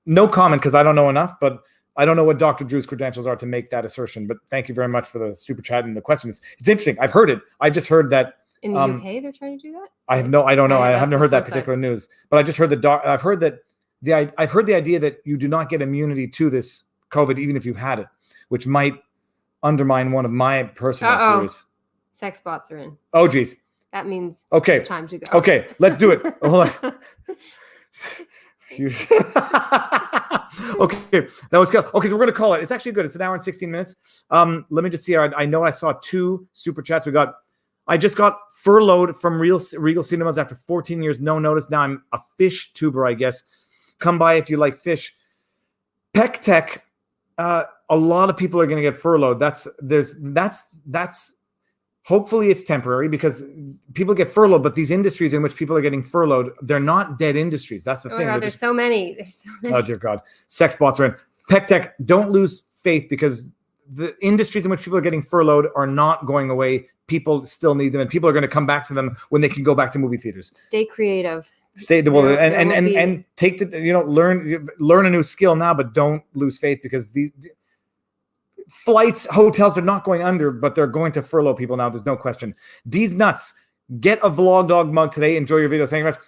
Speaker 1: no comment because I don't know enough, but I don't know what Dr. Drew's credentials are to make that assertion. But thank you very much for the super chat and the questions. It's interesting. I've heard it. I just heard that
Speaker 2: in the UK they're trying to do that.
Speaker 1: I don't know. I haven't heard that particular news, but I just heard I've heard the idea that you do not get immunity to this COVID even if you've had it, which might undermine one of my personal theories.
Speaker 2: Sex bots are in.
Speaker 1: Oh, geez.
Speaker 2: That means
Speaker 1: it's
Speaker 2: time to go.
Speaker 1: Okay, let's do it. Hold on. Okay, that was good. Okay, so we're going to call it. It's actually good. It's an hour and 16 minutes. Let me just see. I know I saw 2 super chats. I just got furloughed from Regal Cinemas after 14 years, no notice. Now I'm a fish tuber, I guess. Come by if you like fish. Peck Tech. A lot of people are going to get furloughed. That's hopefully it's temporary because people get furloughed, but these industries in which people are getting furloughed, they're not dead industries. That's the thing.
Speaker 2: God, there's so many.
Speaker 1: Oh, dear God. Sex bots are in. Peck Tech, don't lose faith because the industries in which people are getting furloughed are not going away. People still need them, and people are going to come back to them when they can go back to movie theaters.
Speaker 2: Stay creative.
Speaker 1: And take learn a new skill now, but don't lose faith because these flights, hotels are not going under, but they're going to furlough people now. There's no question. D's nuts. Get a Vlog Dog mug today. Enjoy your video. Thank you very much.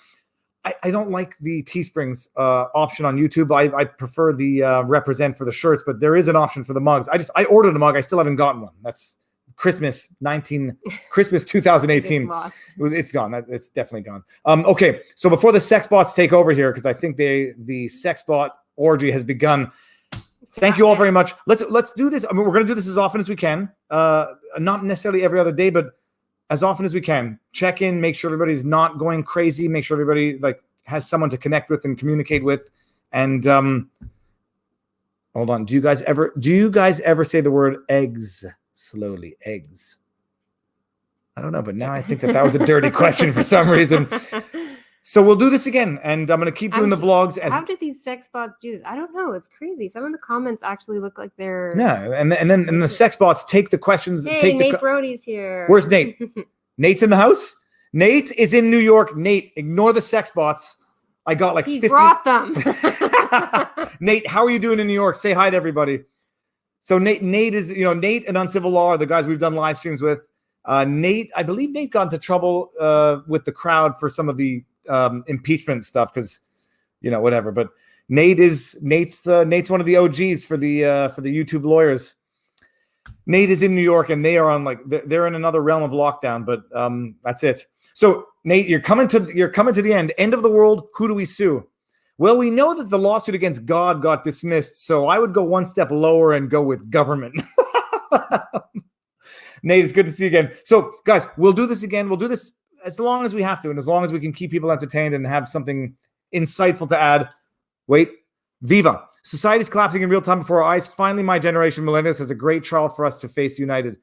Speaker 1: I don't like the Teesprings option on YouTube. I prefer the represent for the shirts, but there is an option for the mugs. I ordered a mug. I still haven't gotten one. That's Christmas 2018. It's gone. It's definitely gone. Okay, so before the sex bots take over here, because I think the sex bot orgy has begun. Thank you all very much. Let's do this. I mean, we're going to do this as often as we can. Not necessarily every other day, but as often as we can. Check in, make sure everybody's not going crazy, make sure everybody has someone to connect with and communicate with. And hold on. Do you guys ever say the word eggs slowly? Eggs. I don't know, but now I think that was a dirty question for some reason. So we'll do this again, and I'm going to keep doing the vlogs.
Speaker 2: How did these sex bots do this? I don't know. It's crazy. Some of the comments actually look like they're...
Speaker 1: Yeah, and then the sex bots take the questions.
Speaker 2: Hey, Nate Brody's here.
Speaker 1: Where's Nate? Nate's in the house? Nate is in New York. Nate, ignore the sex bots. I got like 50...
Speaker 2: brought them.
Speaker 1: Nate, how are you doing in New York? Say hi to everybody. So Nate is, Nate and Uncivil Law are the guys we've done live streams with. Nate, I believe Nate got into trouble with the crowd for some of the impeachment stuff because whatever, but Nate's one of the OGs for the YouTube lawyers. Nate is in New York and they are on they're in another realm of lockdown, but that's it. So Nate, you're coming to the end of the world. Who do we sue? Well, we know that the lawsuit against God got dismissed, so I would go one step lower and go with government. Nate, it's good to see you again. So guys, we'll do this again. We'll do this as long as we have to, and as long as we can keep people entertained and have something insightful to add. Wait, Viva. Society's collapsing in real time before our eyes. Finally, my generation, millennials, has a great trial for us to face united.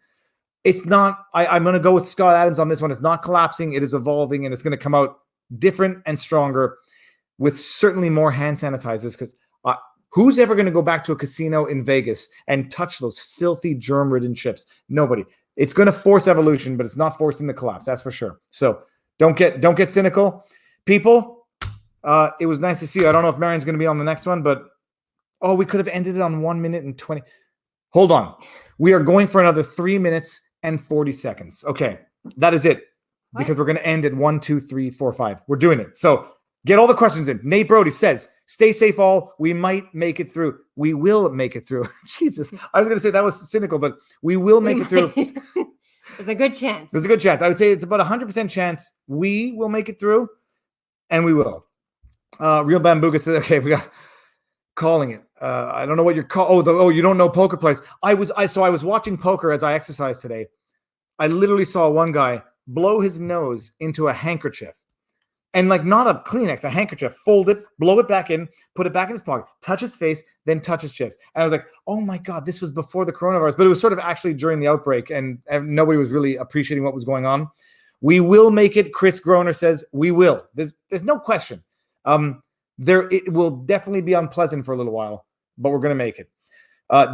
Speaker 1: It's not, I'm going to go with Scott Adams on this one. It's not collapsing. It is evolving, and it's going to come out different and stronger with certainly more hand sanitizers, because who's ever going to go back to a casino in Vegas and touch those filthy germ-ridden chips? Nobody. It's going to force evolution, but it's not forcing the collapse. That's for sure. So don't get cynical. People, it was nice to see you. I don't know if Marion's going to be on the next one, but we could have ended it on 1 minute and 20. Hold on. We are going for another 3 minutes and 40 seconds. Okay. That is it.
Speaker 2: What?
Speaker 1: Because we're going to end at 1, 2, 3, 4, 5. We're doing it. So get all the questions in. Nate Brody says, stay safe all. We might make it through. We will make it through. Jesus. I was going to say that was cynical, but we will make it through.
Speaker 2: There's a good chance.
Speaker 1: There's a good chance. I would say it's about 100% chance we will make it through, and we will. Real Bambuga says, okay, we got calling it. I don't know what you're you don't know poker players. I was watching poker as I exercised today. I literally saw one guy blow his nose into a handkerchief. And like not a Kleenex, a handkerchief, fold it, blow it back in, put it back in his pocket, touch his face, then touch his chips. And I was like, oh my God, this was before the coronavirus, but it was sort of actually during the outbreak, and nobody was really appreciating what was going on. We will make it. Chris Groner says we will. There's no question. It will definitely be unpleasant for a little while, but we're going to make it.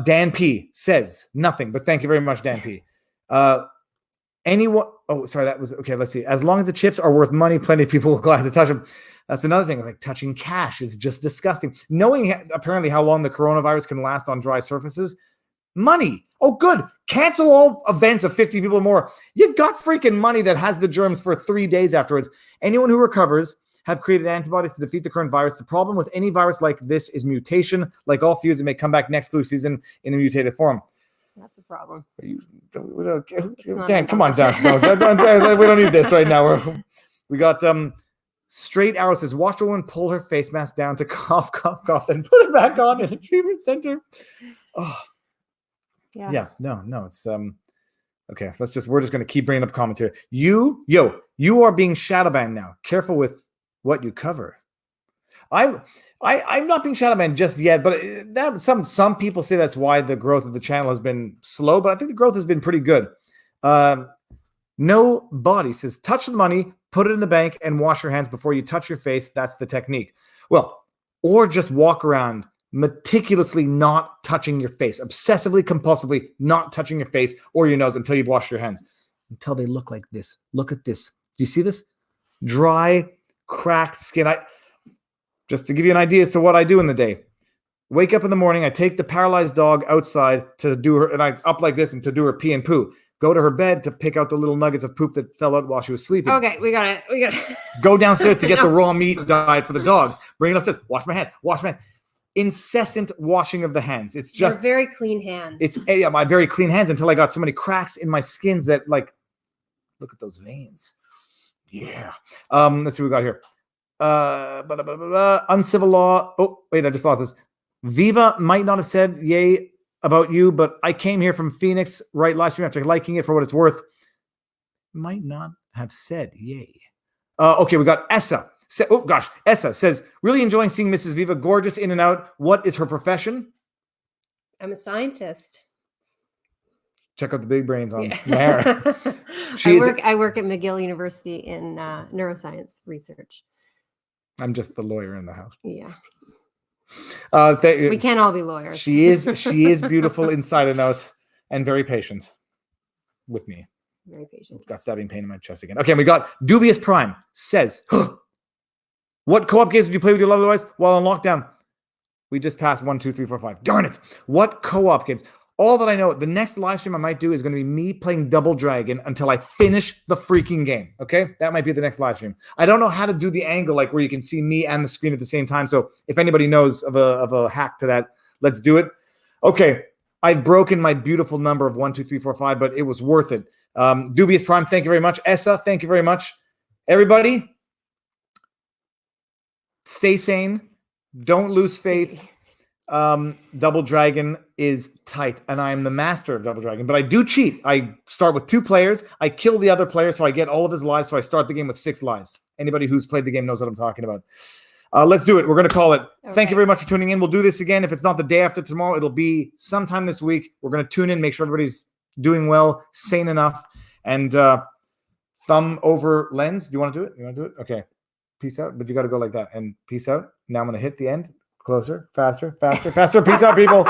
Speaker 1: Dan P says nothing, but thank you very much, Dan P. Anyone? Oh, sorry, that was okay. Let's see. As long as the chips are worth money, plenty of people will glad to touch them. That's another thing. Like touching cash is just disgusting. Knowing apparently how long the coronavirus can last on dry surfaces, money. Oh, good. Cancel all events of 50 people or more. You got freaking money that has the germs for 3 days afterwards. Anyone who recovers have created antibodies to defeat the current virus. The problem with any virus like this is mutation. Like all flus, it may come back next flu season in a mutated form.
Speaker 2: That's a problem.
Speaker 1: Dan, come on, Dan. No, we don't need this right now. We got Straight Arrow says, watch the woman pull her face mask down to cough, then put it back on in a treatment center. Oh, yeah. No, it's okay. We're just gonna keep bringing up comments here. You are being shadow banned now. Careful with what you cover. I'm not being shadow banned just yet, but that some people say that's why the growth of the channel has been slow, but I think the growth has been pretty good. No body says, touch the money, put it in the bank, and wash your hands before you touch your face. That's the technique. Well, or just walk around meticulously not touching your face, obsessively, compulsively not touching your face or your nose until you've washed your hands, until they look like this. Look at this. Do you see this? Dry, cracked skin. Just to give you an idea as to what I do in the day. Wake up in the morning, I take the paralyzed dog outside to do her, and I up like this and to do her pee and poo. Go to her bed to pick out the little nuggets of poop that fell out while she was sleeping.
Speaker 2: Okay, we got it.
Speaker 1: Go downstairs to get the raw meat diet for the dogs. Bring it upstairs. Wash my hands. Incessant washing of the hands. It's just
Speaker 2: very clean hands.
Speaker 1: It's my very clean hands until I got so many cracks in my skins that look at those veins. Yeah. Let's see what we got here. Uncivil law. Oh, wait, I just lost this. Viva might not have said yay about you, but I came here from Phoenix right last year after liking it for what it's worth. Might not have said yay. Okay, we got Essa. Essa says, really enjoying seeing Mrs. Viva, gorgeous in and out. What is her profession?
Speaker 2: I'm a scientist.
Speaker 1: Check out the big brains on
Speaker 2: Mara. I work at McGill University in neuroscience research.
Speaker 1: I'm just the lawyer in the house.
Speaker 2: Yeah. We can't all be lawyers.
Speaker 1: She is beautiful inside and out and very patient with me.
Speaker 2: Very patient.
Speaker 1: Got stabbing pain in my chest again. Okay, we got Dubious Prime says, what co-op games would you play with your loved ones while on lockdown? We just passed 1, 2, 3, 4, 5. Darn it. What co-op games? All that I know, the next live stream I might do is going to be me playing Double Dragon until I finish the freaking game. Okay? That might be the next live stream. I don't know how to do the angle like where you can see me and the screen at the same time. So if anybody knows of a hack to that, let's do it. Okay. I've broken my beautiful number of 1, 2, 3, 4, 5, but it was worth it. Dubious Prime, thank you very much. Essa, thank you very much. Everybody, stay sane. Don't lose faith. Double Dragon is tight, and I am the master of Double Dragon, but I do cheat. I start with 2 players. I kill the other player, so I get all of his lives, so I start the game with 6 lives. Anybody who's played the game knows what I'm talking about. Let's do it. We're going to call it. Okay. Thank you very much for tuning in. We'll do this again. If it's not the day after tomorrow, it'll be sometime this week. We're going to tune in, make sure everybody's doing well, sane enough, and thumb over lens. Do you want to do it? You want to do it? Okay. Peace out. But you got to go like that. And peace out. Now I'm going to hit the end. Closer, faster, faster, faster. Peace out, people.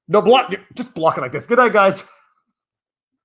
Speaker 1: No, block. Just block it like this. Good night, guys.